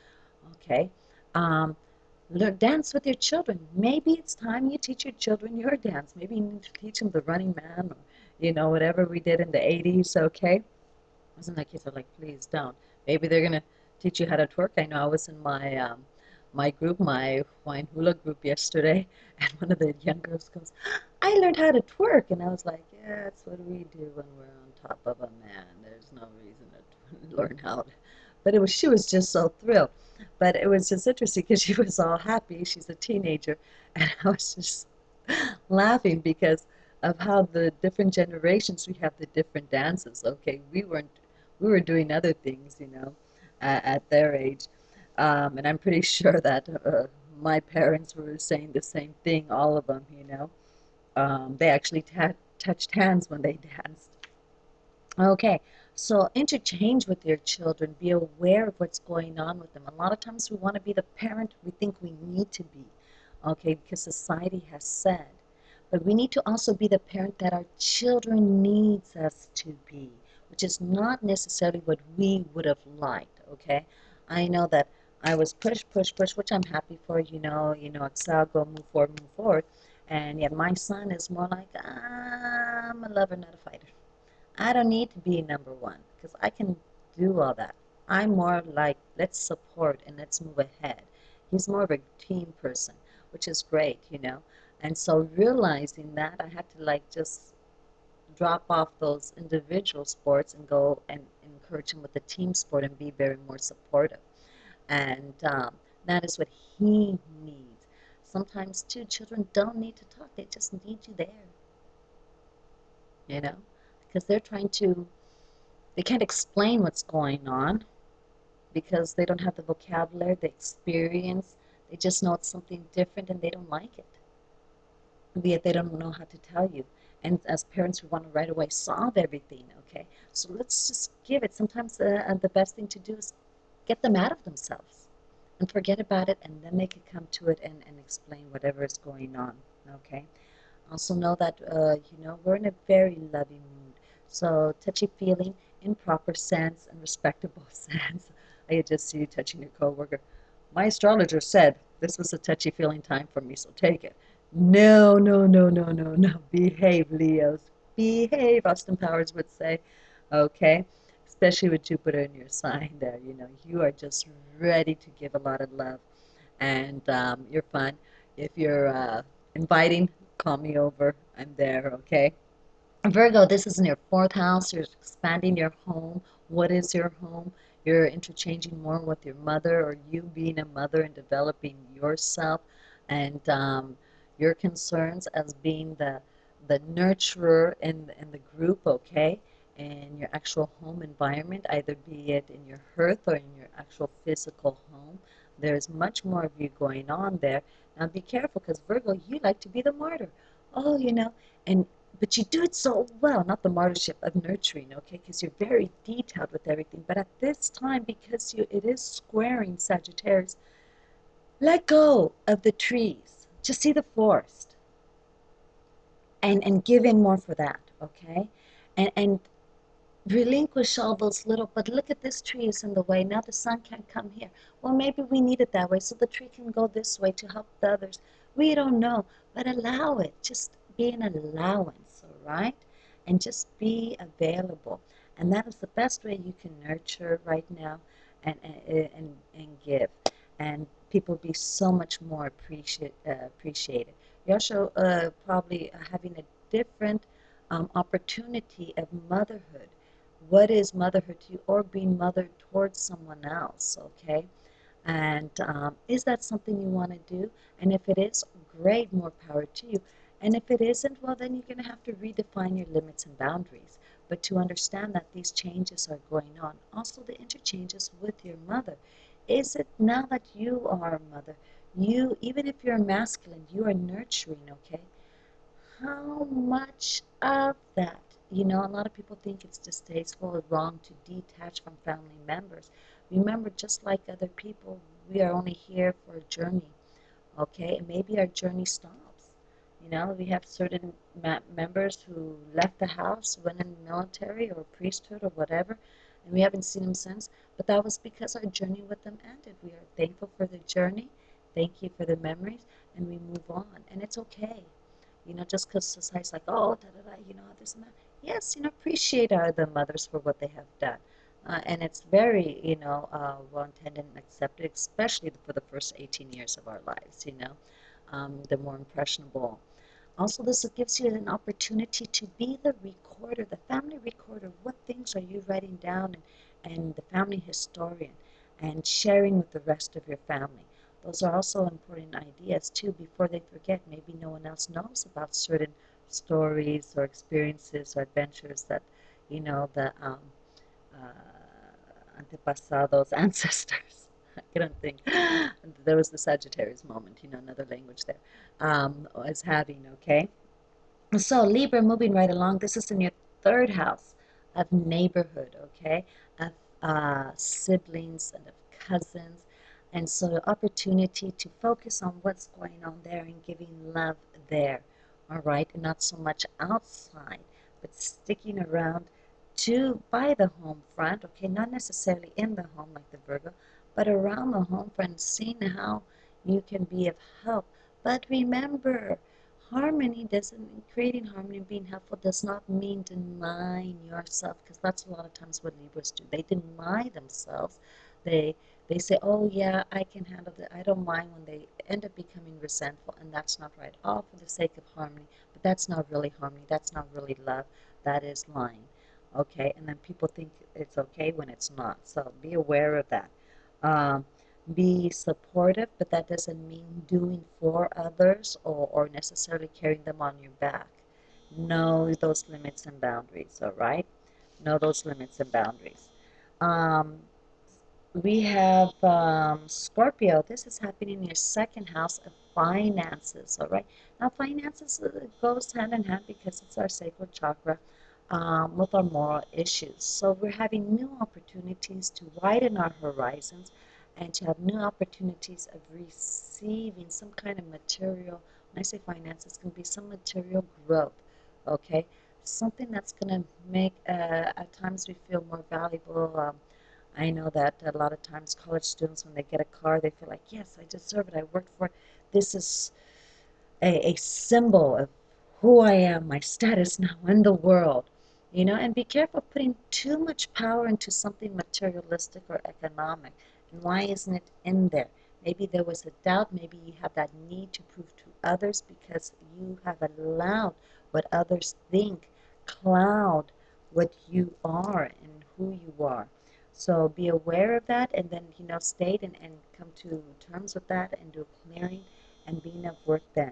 okay? Um, dance with your children. Maybe it's time you teach your children your dance. Maybe you need to teach them the running man or, whatever we did in the 80s, okay? Wasn't like kids are like, please don't. Maybe they're gonna teach you how to twerk. I know I was in my group, my wine hula group yesterday, and one of the young girls goes, I learned how to twerk, and I was like, yeah, that's what we do when we're on top of a man. There's no reason to learn how to. But she was just so thrilled. But it was just interesting because she was all happy. She's a teenager, and I was just laughing because of how the different generations we have the different dances. Okay, we were doing other things, at their age, and I'm pretty sure that my parents were saying the same thing. All of them, they actually touched hands when they danced. Okay, so interchange with your children. Be aware of what's going on with them. A lot of times we want to be the parent we think we need to be, okay, because society has said. But we need to also be the parent that our children needs us to be, which is not necessarily what we would have liked, okay? I know that I was push, which I'm happy for, excel, go, move forward. And yet my son is more like, I'm a lover, not a fighter. I don't need to be number one because I can do all that. I'm more like, let's support and let's move ahead. He's more of a team person, which is great. And so realizing that, I had to like just drop off those individual sports and go and encourage him with the team sport and be very more supportive. And that is what he needs. Sometimes, too, children don't need to talk. They just need you there, you know, because they can't explain what's going on because they don't have the vocabulary, the experience. They just know it's something different and they don't like it. Yet they don't know how to tell you. And as parents, we want to right away solve everything, okay? So let's just give it. Sometimes the best thing to do is get them out of themselves and forget about it, and then they can come to it and explain whatever is going on, okay? Also know that, we're in a very loving mood. So touchy-feeling in proper sense and respectable sense. I could just see you touching your coworker. My astrologer said this was a touchy-feeling time for me, so take it. No, no, no, no, no, no. Behave, Leos. Behave, Austin Powers would say. Okay? Especially with Jupiter in your sign there. You are just ready to give a lot of love. And you're fun. If you're inviting, call me over. I'm there, okay? Virgo, this is in your fourth house. You're expanding your home. What is your home? You're interchanging more with your mother, or you being a mother and developing yourself and your concerns as being the nurturer in the group, okay? In your actual home environment, either be it in your hearth or in your actual physical home. There's much more of you going on there. Now be careful because Virgo, you like to be the martyr. Oh, and but you do it so well, not the martyrship of nurturing, okay? Because you're very detailed with everything. But at this time, because it is squaring Sagittarius, Let go of the trees. Just see the forest and give in more for that, okay? And relinquish all those little, but look at this tree is in the way. Now the sun can't come here. Well, maybe we need it that way so the tree can go this way to help the others. We don't know, but allow it. Just be an allowance, all right? And just be available. And that is the best way you can nurture right now and give. And people be so much more appreciated. You're also probably having a different opportunity of motherhood. What is motherhood to you, or being mothered towards someone else, okay? And is that something you want to do? And if it is, great, more power to you. And if it isn't, well, then you're going to have to redefine your limits and boundaries. But to understand that these changes are going on. Also, the interchanges with your mother. Is it now that you are a mother, you, even if you're masculine, you are nurturing, okay? How much of that? You know, a lot of people think it's distasteful or wrong to detach from family members. Remember, just like other people, we are only here for a journey, okay? And maybe our journey stops. You know, we have certain members who left the house, went in the military or priesthood or whatever, and we haven't seen them since. But that was because our journey with them ended. We are thankful for the journey, thank you for the memories, and we move on. And it's okay. You know, just because society's like, oh, da da da, you know, this and that. Yes, you know, appreciate the mothers for what they have done. And it's very, you know, well intended and accepted, especially for the first 18 years of our lives, you know, the more impressionable. Also, this gives you an opportunity to be the recorder, the family recorder. What things are you writing down, and the family historian, and sharing with the rest of your family. Those are also important ideas too, before they forget. Maybe no one else knows about certain stories or experiences or adventures that, you know, the antepasados, ancestors. I don't think there was the Sagittarius moment, you know, another language there, is having, okay? So Libra, moving right along, this is in your third house of neighborhood, okay, of siblings and of cousins. And so opportunity to focus on what's going on there and giving love there, all right, and not so much outside, but sticking around to by the home front, okay, not necessarily in the home like the Virgo, but around the home front, seeing how you can be of help. But remember, harmony doesn't, creating harmony and being helpful does not mean denying yourself, because that's a lot of times what Libras do. They deny themselves. They they say, oh yeah, I can handle it. I don't mind, when they end up becoming resentful, and that's not right. All for the sake of harmony, but that's not really harmony. That's not really love. That is lying. Okay, and then people think it's okay when it's not. So be aware of that. Um, be supportive, but that doesn't mean doing for others, or necessarily carrying them on your back. Know those limits and boundaries, all right? Know those limits and boundaries. Um, we have Scorpio. This is happening in your second house of finances, all right? Now, finances goes hand in hand because it's our sacral chakra with our moral issues. So we're having new opportunities to widen our horizons and to have new opportunities of receiving some kind of material. When I say finances, it's going to be some material growth, okay? Something that's going to make, at times we feel more valuable. I know that a lot of times college students, when they get a car, they feel like, yes, I deserve it. I worked for it. This is a symbol of who I am, my status now in the world. You know, and be careful putting too much power into something materialistic or economic. And why isn't it in there? Maybe there was a doubt. Maybe you have that need to prove to others because you have allowed what others think cloud what you are and who you are. So be aware of that, and then, you know, state and come to terms with that and do a clearing and being of work then.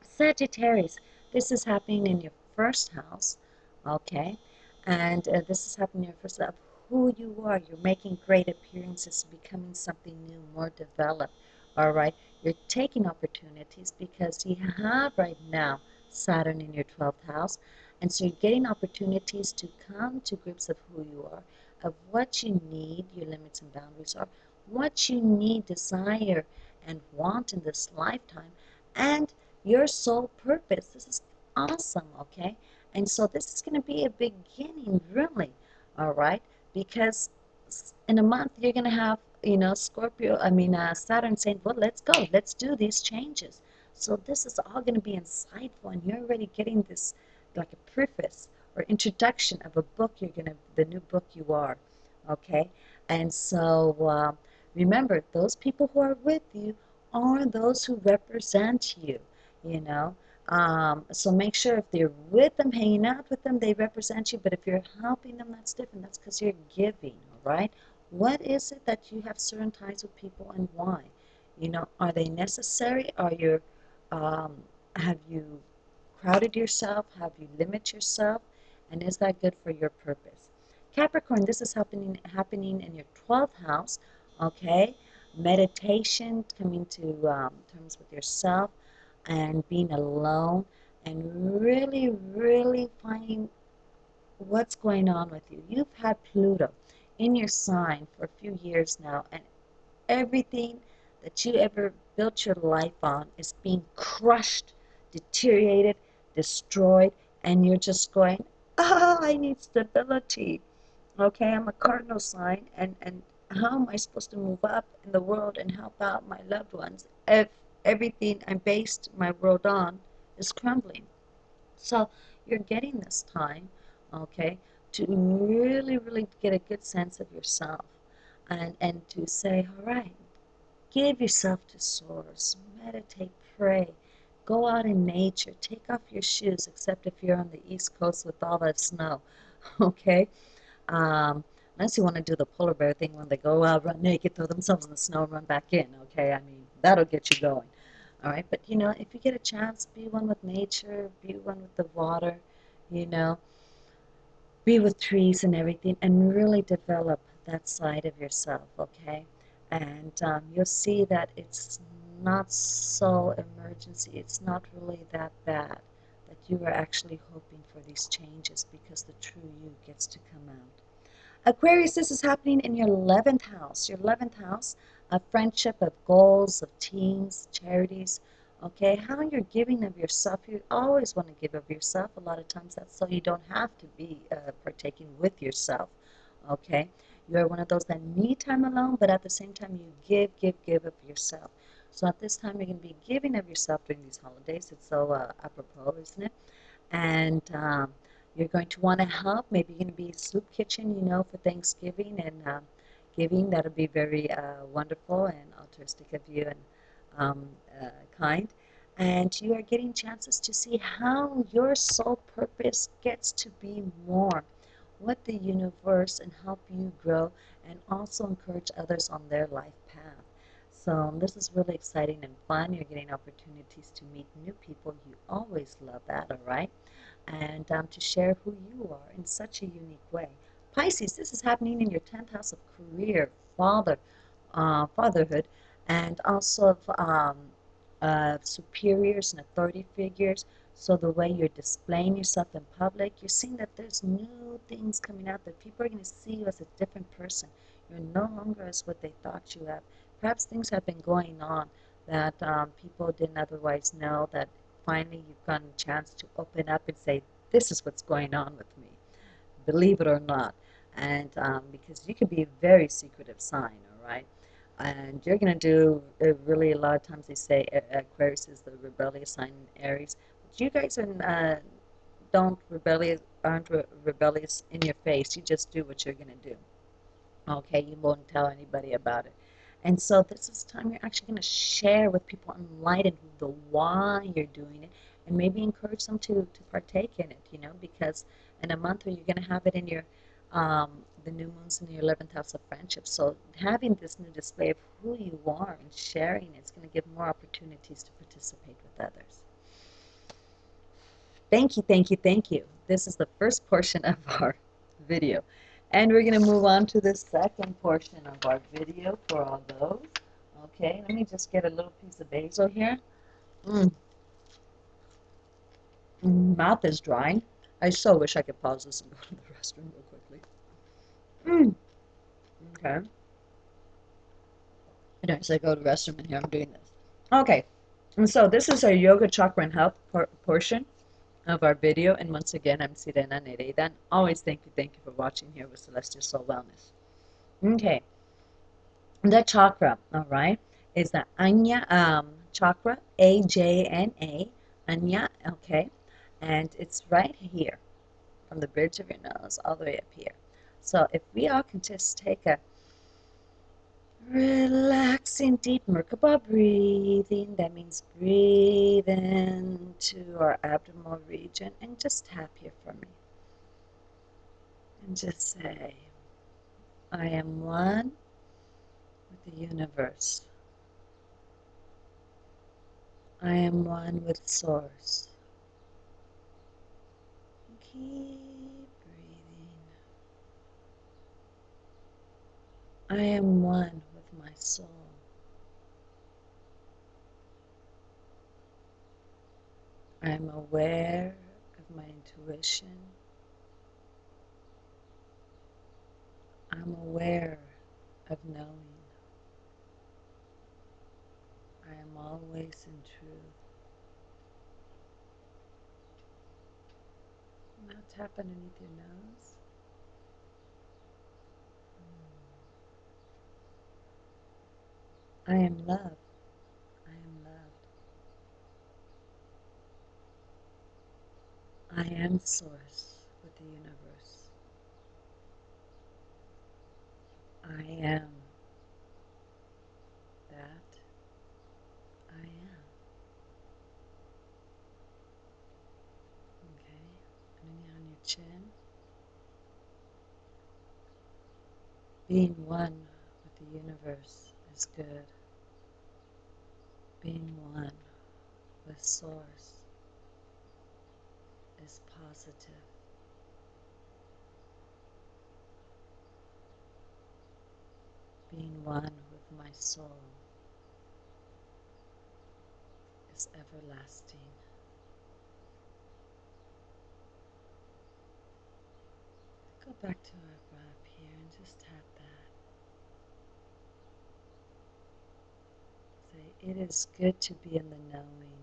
Sagittarius, this is happening in your first house, okay? And this is happening in your first of who you are. You're making great appearances, becoming something new, more developed, all right? You're taking opportunities because you have right now Saturn in your 12th house. And so you're getting opportunities to come to grips of who you are, of what you need, your limits and boundaries are, what you need, desire, and want in this lifetime, and your soul purpose. This is awesome, okay? And so this is going to be a beginning, really, all right? Because in a month you're going to have, Saturn saying, well, let's go, let's do these changes. So this is all going to be insightful, and you're already getting this like a preface or introduction of a book the new book you are, okay? And so remember, those people who are with you are those who represent you, you know. So make sure if they're with them, hanging out with them, they represent you. But if you're helping them, that's different. That's because you're giving, all right? What is it that you have certain ties with people, and why? You know, are they necessary? Um, have you crowded yourself? Have you limited yourself? And is that good for your purpose? Capricorn, this is happening in your 12th house, okay? Meditation, coming to terms with yourself and being alone, and really, really finding what's going on with you. You've had Pluto in your sign for a few years now, and everything that you ever built your life on is being crushed, deteriorated, destroyed, and you're just going, I need stability. Okay, I'm a cardinal sign, and how am I supposed to move up in the world and help out my loved ones if everything I based my world on is crumbling? So you're getting this time, okay, to really, really get a good sense of yourself, and to say, all right, give yourself to source, meditate, pray, go out in nature, take off your shoes, except if you're on the East Coast with all that snow, okay? Um, Unless you want to do the polar bear thing when they go out, run naked, throw themselves in the snow, and run back in, okay? I mean, that'll get you going, all right? But, you know, if you get a chance, be one with nature, be one with the water, you know, be with trees and everything, and really develop that side of yourself, okay? And you'll see that it's not so emergency, it's not really that bad, that you are actually hoping for these changes, because the true you gets to come out. Aquarius, this is happening in your 11th house. Your 11th house, a friendship, of goals, of teams, charities. Okay, how you're giving of yourself. You always want to give of yourself. A lot of times that's so you don't have to be partaking with yourself. Okay, you're one of those that need time alone, but at the same time you give of yourself. So at this time you're going to be giving of yourself during these holidays. It's so apropos, isn't it? And you're going to want to help. Maybe you're going to be soup kitchen, you know, for Thanksgiving and giving. That'll be very wonderful and altruistic of you, and um, kind. And you are getting chances to see how your soul purpose gets to be more, what the universe, and help you grow, and also encourage others on their life path. So this is really exciting and fun. You're getting opportunities to meet new people. You always love that, all right? And to share who you are in such a unique way. Pisces, this is happening in your 10th house of career, fatherhood, and also of superiors and authority figures. So the way you're displaying yourself in public, you're seeing that there's new things coming out, that people are going to see you as a different person. You're no longer as what they thought you have. Perhaps things have been going on that people didn't otherwise know, that finally you've gotten a chance to open up and say, this is what's going on with me, believe it or not. And because you can be a very secretive sign, all right? And you're going to do, really, a lot of times they say Aquarius is the rebellious sign in Aries. But you guys are, aren't rebellious in your face. You just do what you're going to do. Okay, you won't tell anybody about it. And so this is time you're actually going to share with people, enlighten the why you're doing it, and maybe encourage them to partake in it, you know, because in a month where you're going to have it in your, the new moon's in your 11th house of friendship. So having this new display of who you are and sharing it's going to give more opportunities to participate with others. Thank you, thank you, thank you. This is the first portion of our video. And we're going to move on to the second portion of our video for all those. Okay, let me just get a little piece of basil here. Mm, mouth is drying. I so wish I could pause this and go to the restroom real quickly. Mm, okay. As I go to the restroom and here I'm doing this. Okay, and so this is our yoga chakra and health portion of our video. And once again, I'm Sirena Nereida. And always thank you for watching here with Celestial Soul Wellness. Okay, the chakra, all right, is the Ajna chakra, Ajna, Ajna, okay, and it's right here from the bridge of your nose all the way up here. So if we all can just take a relaxing deep Merkaba breathing, that means breathe into our abdominal region and just tap here for me. And just say, I am one with the universe. I am one with Source. Keep breathing. I am one with my soul. I am aware of my intuition. I'm aware of knowing. I am always in truth. Now tap underneath your nose. I am love. I am loved. I am Source with the universe. I am that I am. Okay, putting on your chin. Being one with the universe is good. Being one with Source is positive. Being one with my soul is everlasting. Go back to our breath here and just tap that. Say, it is good to be in the knowing.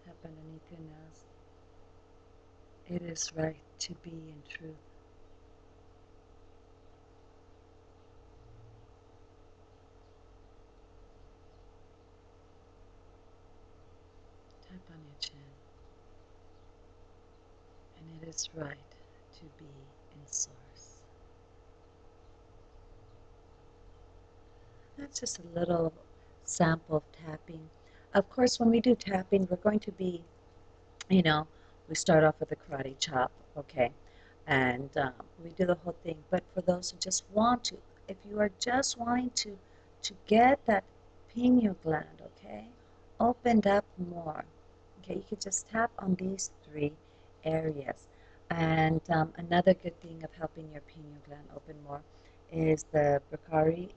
Tap underneath your nose. It is right to be in truth. Tap on your chin. And it is right to be in Source. That's just a little sample of tapping. Of course, when we do tapping, we're going to be, we start off with a karate chop, okay? And we do the whole thing. But for those who just want to, if you are just wanting to get that pineal gland, okay, opened up more, okay, you can just tap on these three areas. And another good thing of helping your pineal gland open more is the Bakari.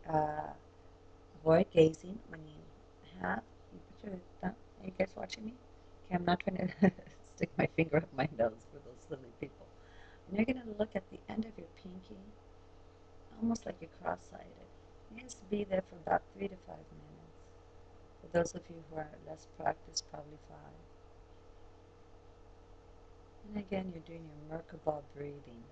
Avoid gazing when you have, you put your thumb, are you guys watching me? Okay, I'm not trying to stick my finger up my nose for those silly people. And you're going to look at the end of your pinky, almost like you're cross-sighted. You just be there for about 3 to 5 minutes. For those of you who are less practiced, probably 5. And again, you're doing your Merkaba breathing.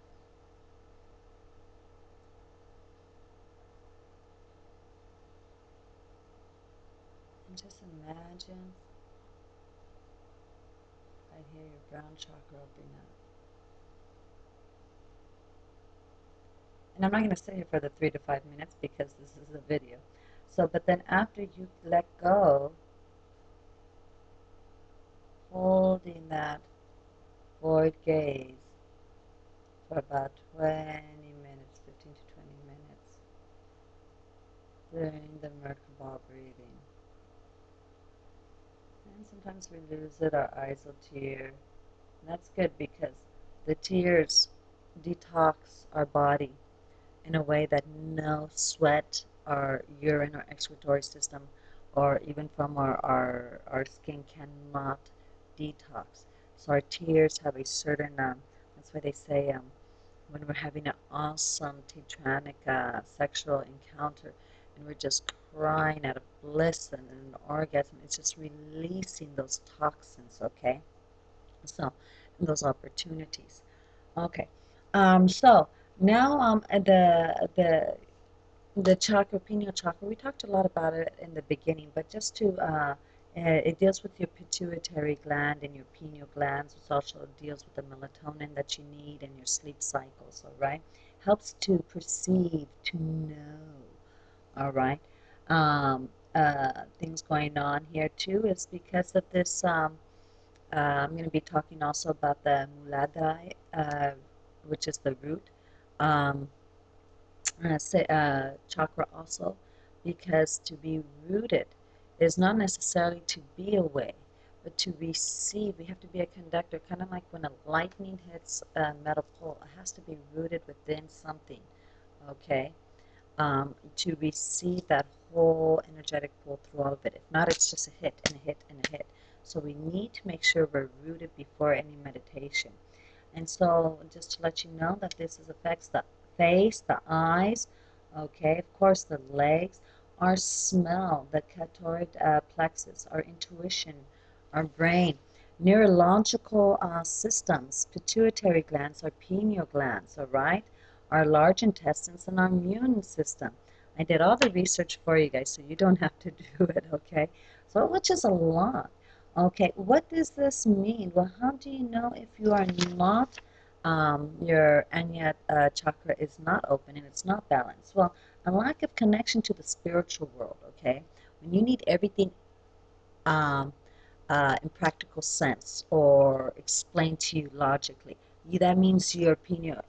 And just imagine right here your brown chakra opening up. And I'm not going to sit here for the 3 to 5 minutes because this is a video. So, but then after you let go, holding that void gaze for about 20 minutes, 15 to 20 minutes, doing the Merkaba breathing. And sometimes we lose it, our eyes will tear. And that's good because the tears detox our body in a way that no sweat or urine or excretory system or even from our skin cannot detox. So our tears have a certain, that's why they say when we're having an awesome tantric sexual encounter and we're just crying out of bliss and an orgasm. It's just releasing those toxins, okay? So, those opportunities. Okay. So now the chakra, pineal chakra, we talked a lot about it in the beginning, but just to, it deals with your pituitary gland and your pineal glands. It also deals with the melatonin that you need and your sleep cycles, all right? Helps to perceive, to know, all right? Things going on here too is because of this, I'm going to be talking also about the muladhara, which is the root. Um, Chakra also, because to be rooted is not necessarily to be away, but to receive. We have to be a conductor, kind of like when a lightning hits a metal pole, it has to be rooted within something, okay? To receive that whole energetic pull through all of it. If not, it's just a hit and a hit and a hit. So we need to make sure we're rooted before any meditation. And so just to let you know that this affects the face, the eyes, okay, of course the legs, our smell, the cataract plexus, our intuition, our brain, neurological systems, pituitary glands, our pineal glands, all right, our large intestines, and our immune system. I did all the research for you guys, so you don't have to do it, okay? So, which is a lot. Okay, what does this mean? Well, how do you know if you are not, your Ajna chakra is not open and it's not balanced? Well, a lack of connection to the spiritual world, okay? When you need everything um, in practical sense or explained to you logically, that means your pineal,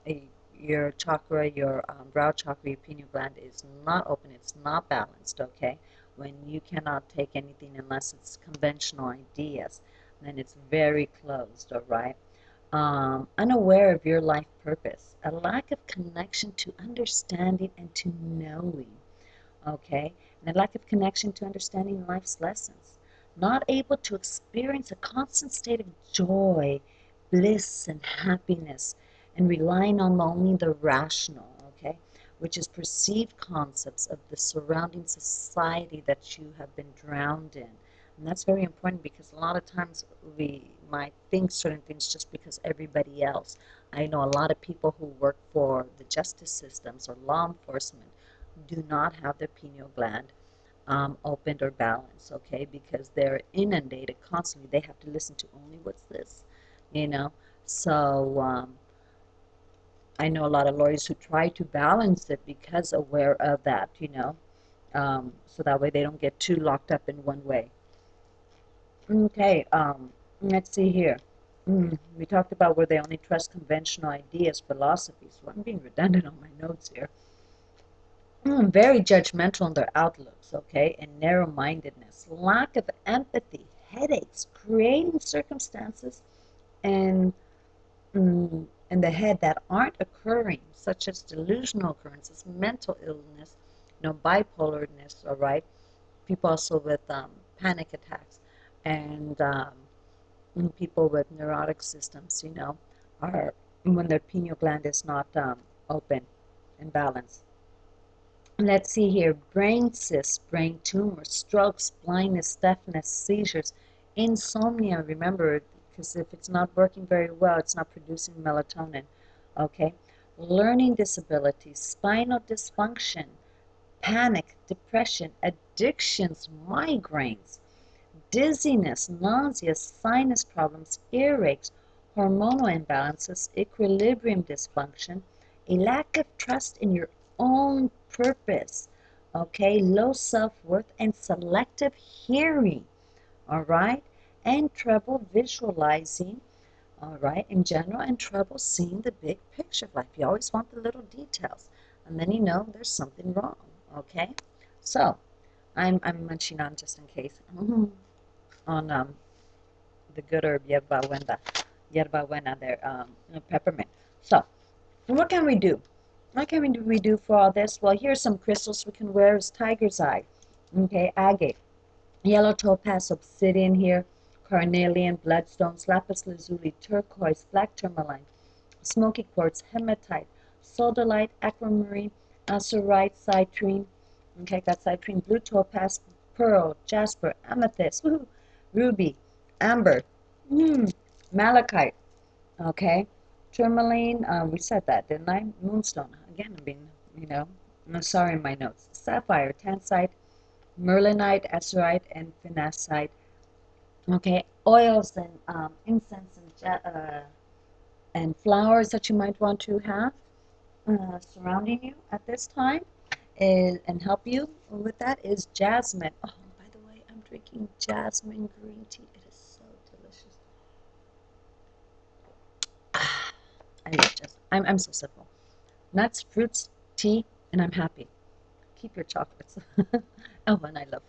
your chakra, your brow chakra, your pineal gland is not open, it's not balanced, okay? When you cannot take anything unless it's conventional ideas, then it's very closed, all right? Unaware of your life purpose, a lack of connection to understanding and to knowing, okay? And a lack of connection to understanding life's lessons. Not able to experience a constant state of joy, bliss, and happiness, and relying on only the rational, okay? Which is perceived concepts of the surrounding society that you have been drowned in. And that's very important because a lot of times we might think certain things just because everybody else. I know a lot of people who work for the justice systems or law enforcement do not have their pineal gland opened or balanced, okay, because they're inundated constantly. They have to listen to only what's this, you know. So I know a lot of lawyers who try to balance it because aware of that, you know, so that way they don't get too locked up in one way. Okay, let's see here. We talked about where they only trust conventional ideas, philosophies. Well, I'm being redundant on my notes here. Very judgmental in their outlooks, okay, and narrow-mindedness, lack of empathy, headaches, creating circumstances and in the head that aren't occurring, such as delusional occurrences, mental illness, bipolarness, all right, people also with panic attacks, and people with neurotic systems, are when their pineal gland is not open and balanced. Let's see here, brain cysts, brain tumors, strokes, blindness, deafness, seizures, insomnia, remember, because if it's not working very well, it's not producing melatonin, okay? Learning disabilities, spinal dysfunction, panic, depression, addictions, migraines, dizziness, nausea, sinus problems, earaches, hormonal imbalances, equilibrium dysfunction, a lack of trust in your own purpose, okay, low self-worth, and selective hearing, all right, and trouble visualizing, all right, in general, and trouble seeing the big picture of life. You always want the little details, and then you know there's something wrong, okay? So, I'm munching on just in case. On the good herb yerba buena there, peppermint. So, what can we do? What can we do for all this? Well, here's some crystals we can wear as tiger's eye, okay, agate, yellow topaz, obsidian here, carnelian, bloodstones, lapis lazuli, turquoise, black tourmaline, smoky quartz, hematite, sodalite, aquamarine, azurite, citrine. Okay, got citrine, blue topaz, pearl, jasper, amethyst, woohoo, ruby, amber, malachite. Okay, tourmaline. We said that, didn't I? Moonstone. Again, I'm being, I'm sorry in my notes. Sapphire, tanzite, merlinite, azurite, and phenacite. Okay, oils and incense and flowers that you might want to have surrounding you at this time and help you with that is jasmine. Oh, by the way, I'm drinking jasmine green tea. It is so delicious. I love jasmine. I'm so simple. Nuts, fruits, tea, and I'm happy. Keep your chocolates. Oh, and I love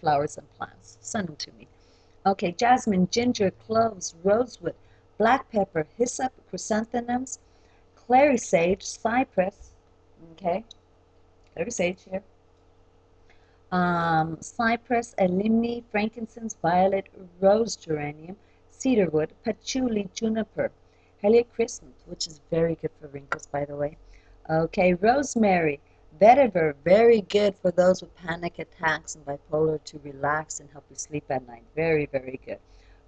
flowers and plants. Send them to me. Okay, jasmine, ginger, cloves, rosewood, black pepper, hyssop, chrysanthemums, clary sage, cypress. Okay, clary sage here. Cypress, alimony, frankincense, violet, rose geranium, cedarwood, patchouli, juniper, helichrysum, which is very good for wrinkles, by the way. Okay, rosemary, vetiver, very good for those with panic attacks and bipolar to relax and help you sleep at night. Very, very good.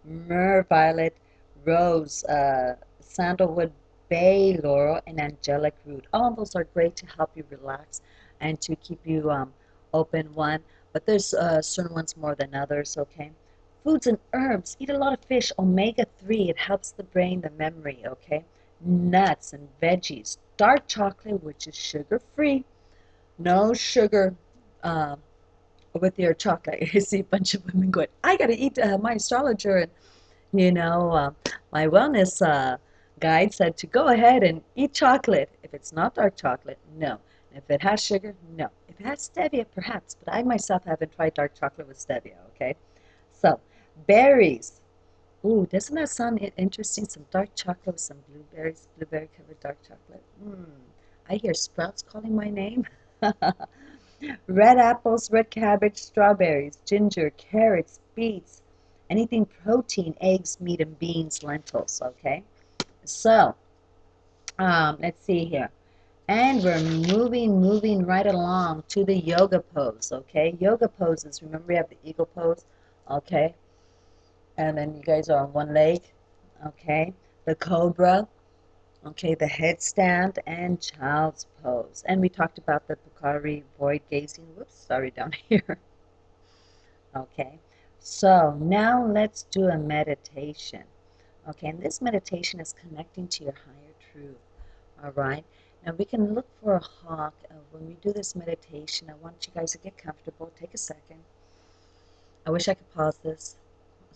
Myrrh, violet, rose, sandalwood, bay laurel, and angelic root. All of those are great to help you relax and to keep you open one, but there's certain ones more than others, okay? Foods and herbs. Eat a lot of fish, omega-3. It helps the brain, the memory, okay? Nuts and veggies. Dark chocolate, which is sugar-free. No sugar with your chocolate. You see a bunch of women going, I got to eat my astrologer and my wellness guide said to go ahead and eat chocolate. If it's not dark chocolate, no. If it has sugar, no. If it has stevia, perhaps, but I myself haven't tried dark chocolate with stevia, okay? So, berries. Ooh, doesn't that sound interesting? Some dark chocolate with some blueberries, blueberry-covered dark chocolate. I hear sprouts calling my name. Red apples, red cabbage, strawberries, ginger, carrots, beets, anything protein, eggs, meat, and beans, lentils, okay? So, let's see here. And we're moving right along to the yoga pose, okay? Yoga poses, remember we have the eagle pose, okay? And then you guys are on one leg, okay? The cobra, okay? The headstand and child's pose. And we talked about the Pukari void gazing. Whoops, sorry, down here. Okay, so now let's do a meditation. Okay, and this meditation is connecting to your higher truth. All right, now we can look for a hawk. When we do this meditation, I want you guys to get comfortable. Take a second. I wish I could pause this,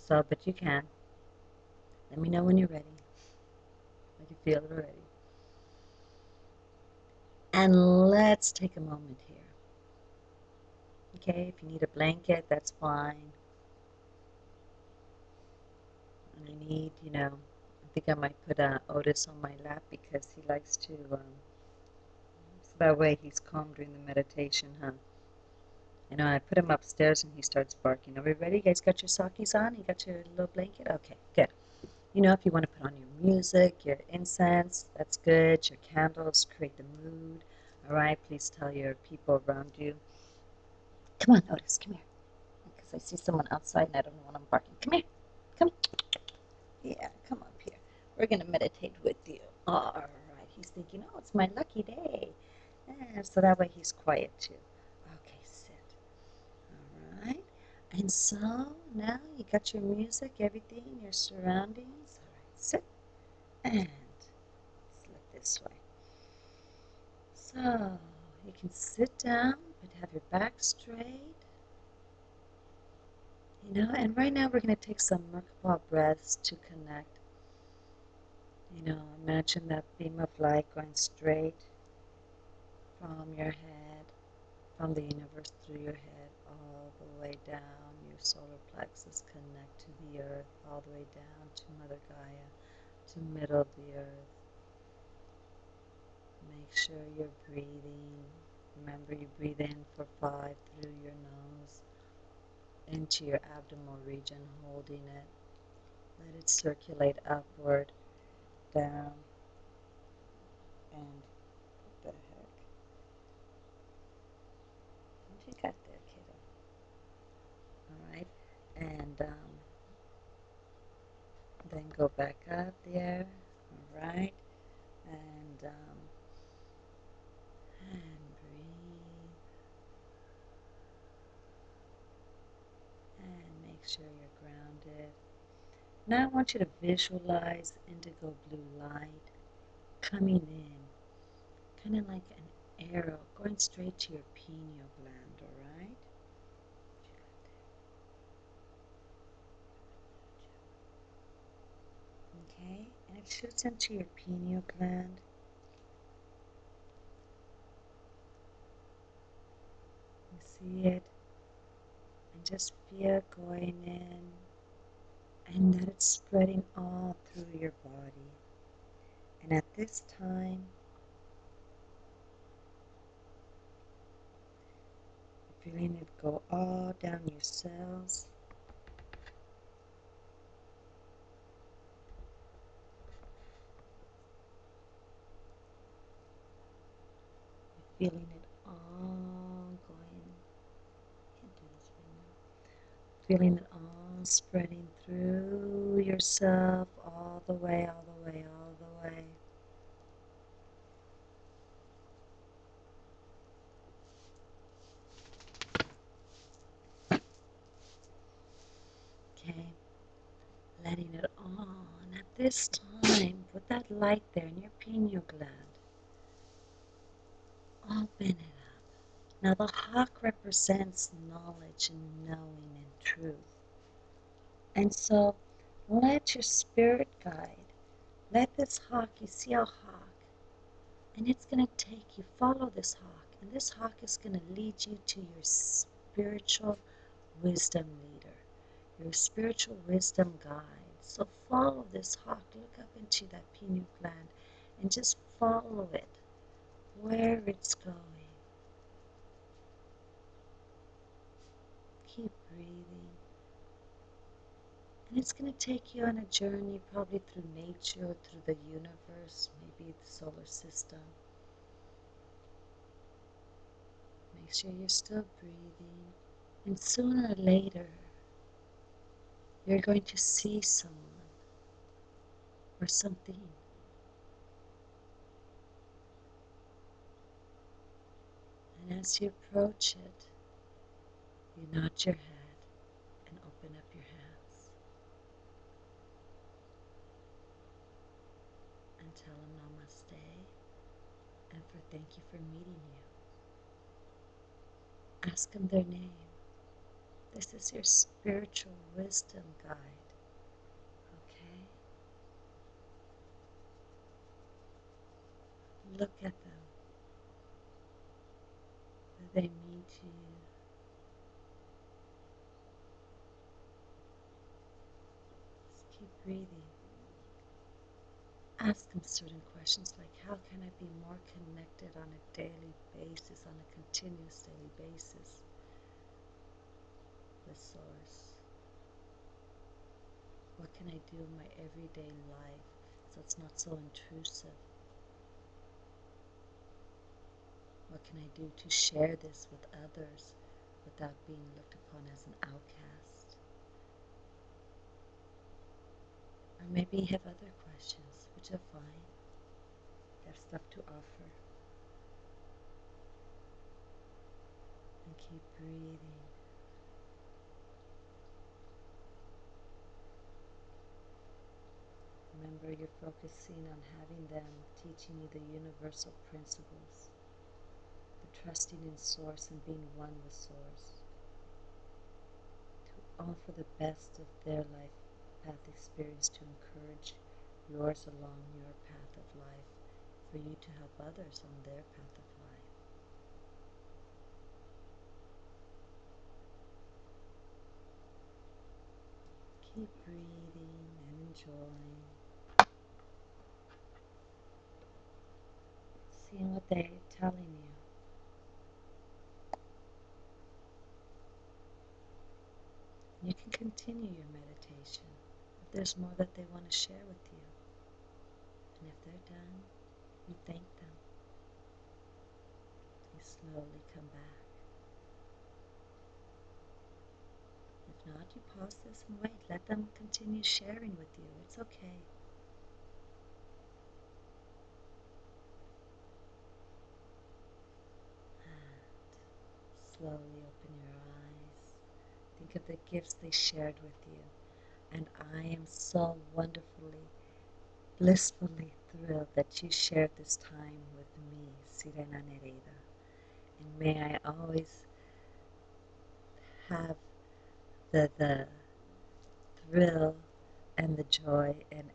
but you can. Let me know when you're ready. I can feel it already. And let's take a moment here. Okay, if you need a blanket, that's fine. And I need, I think I might put Otis on my lap because he likes to, so that way he's calm during the meditation, huh? I put him upstairs and he starts barking. Are we ready? You guys got your sockies on? You got your little blanket? Okay, good. If you want to put on your music, your incense, that's good. Your candles, create the mood. All right, please tell your people around you. Come on, Otis, come here. Because I see someone outside and I don't know when I'm barking. Come here. Come. Yeah, come up here. We're going to meditate with you. All right. He's thinking, oh, it's my lucky day. And so that way he's quiet too. Okay, sit. All right. And so now you got your music, everything, your surroundings. All right, sit. And let's look this way. So you can sit down, but have your back straight. And right now we're going to take some Merkaba breaths to connect. Imagine that beam of light going straight from your head, from the universe through your head, all the way down your solar plexus, connect to the earth, all the way down to Mother Gaia, to middle of the earth. Make sure you're breathing. Remember, you breathe in for 5 through your nose, into your abdominal region, holding it. Let it circulate upward, down, And what the heck? What you got there, kiddo? Alright. And then go back up there. Alright. And breathe. And make sure you're grounded. Now I want you to visualize indigo blue light coming in, kind of like an arrow going straight to your pineal gland, alright? Okay, and it shoots into your pineal gland. You see it, and just feel it going in, and that it's spreading all through your body. And at this time, you're feeling it go all down your cells. You're feeling it all going. Can't do this right now. Feeling it all spreading through yourself, all the way, all the way, all the way. Okay, letting it on. At this time, put that light there in your pineal gland. Open it up. Now the hawk represents knowledge and knowing and truth. And so let your spirit guide. Let this hawk, you see a hawk, and it's going to take you, follow this hawk, and this hawk is going to lead you to your spiritual wisdom leader, your spiritual wisdom guide. So follow this hawk, look up into that pineal gland, and just follow it where it's going. Keep breathing. And it's going to take you on a journey probably through nature, through the universe, maybe the solar system. Make sure you're still breathing. And sooner or later, you're going to see someone or something. And as you approach it, you nod your head and open up your hands and tell them namaste and for thank you for meeting you. Ask them their name. This is your spiritual wisdom guide. Okay? Look at them. They mean to you. Just keep breathing. Ask them certain questions like, how can I be more connected on a daily basis, on a continuous daily basis with Source? What can I do in my everyday life so it's not so intrusive? What can I do to share this with others without being looked upon as an outcast? Or maybe you have other questions, which are fine. You have stuff to offer. And keep breathing. Remember, you're focusing on having them teaching you the universal principles, the trusting in Source and being one with Source, to offer the best of their life path experience to encourage yours along your path of life, for you to help others on their path of life. Keep breathing and enjoying. Seeing what they're telling you. You can continue your meditation if there's more that they want to share with you. And if they're done, You thank them. You slowly come back. If not, you pause this and wait. Let them continue sharing with you. It's okay. And slowly open your eyes. Think of the gifts they shared with you. And I am so wonderfully, blissfully thrilled that you shared this time with me, Sirena Nereida. And may I always have the thrill and the joy and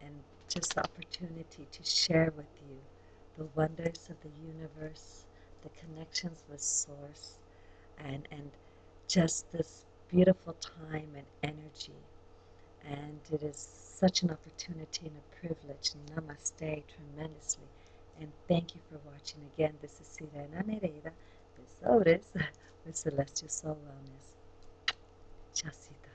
just the opportunity to share with you the wonders of the universe, the connections with Source, and just this beautiful time and energy. And it is such an opportunity and a privilege. Namaste tremendously. And thank you for watching. Again, this is Sirena Nereida, this Otis, with Celestial Soul Wellness. Chasita.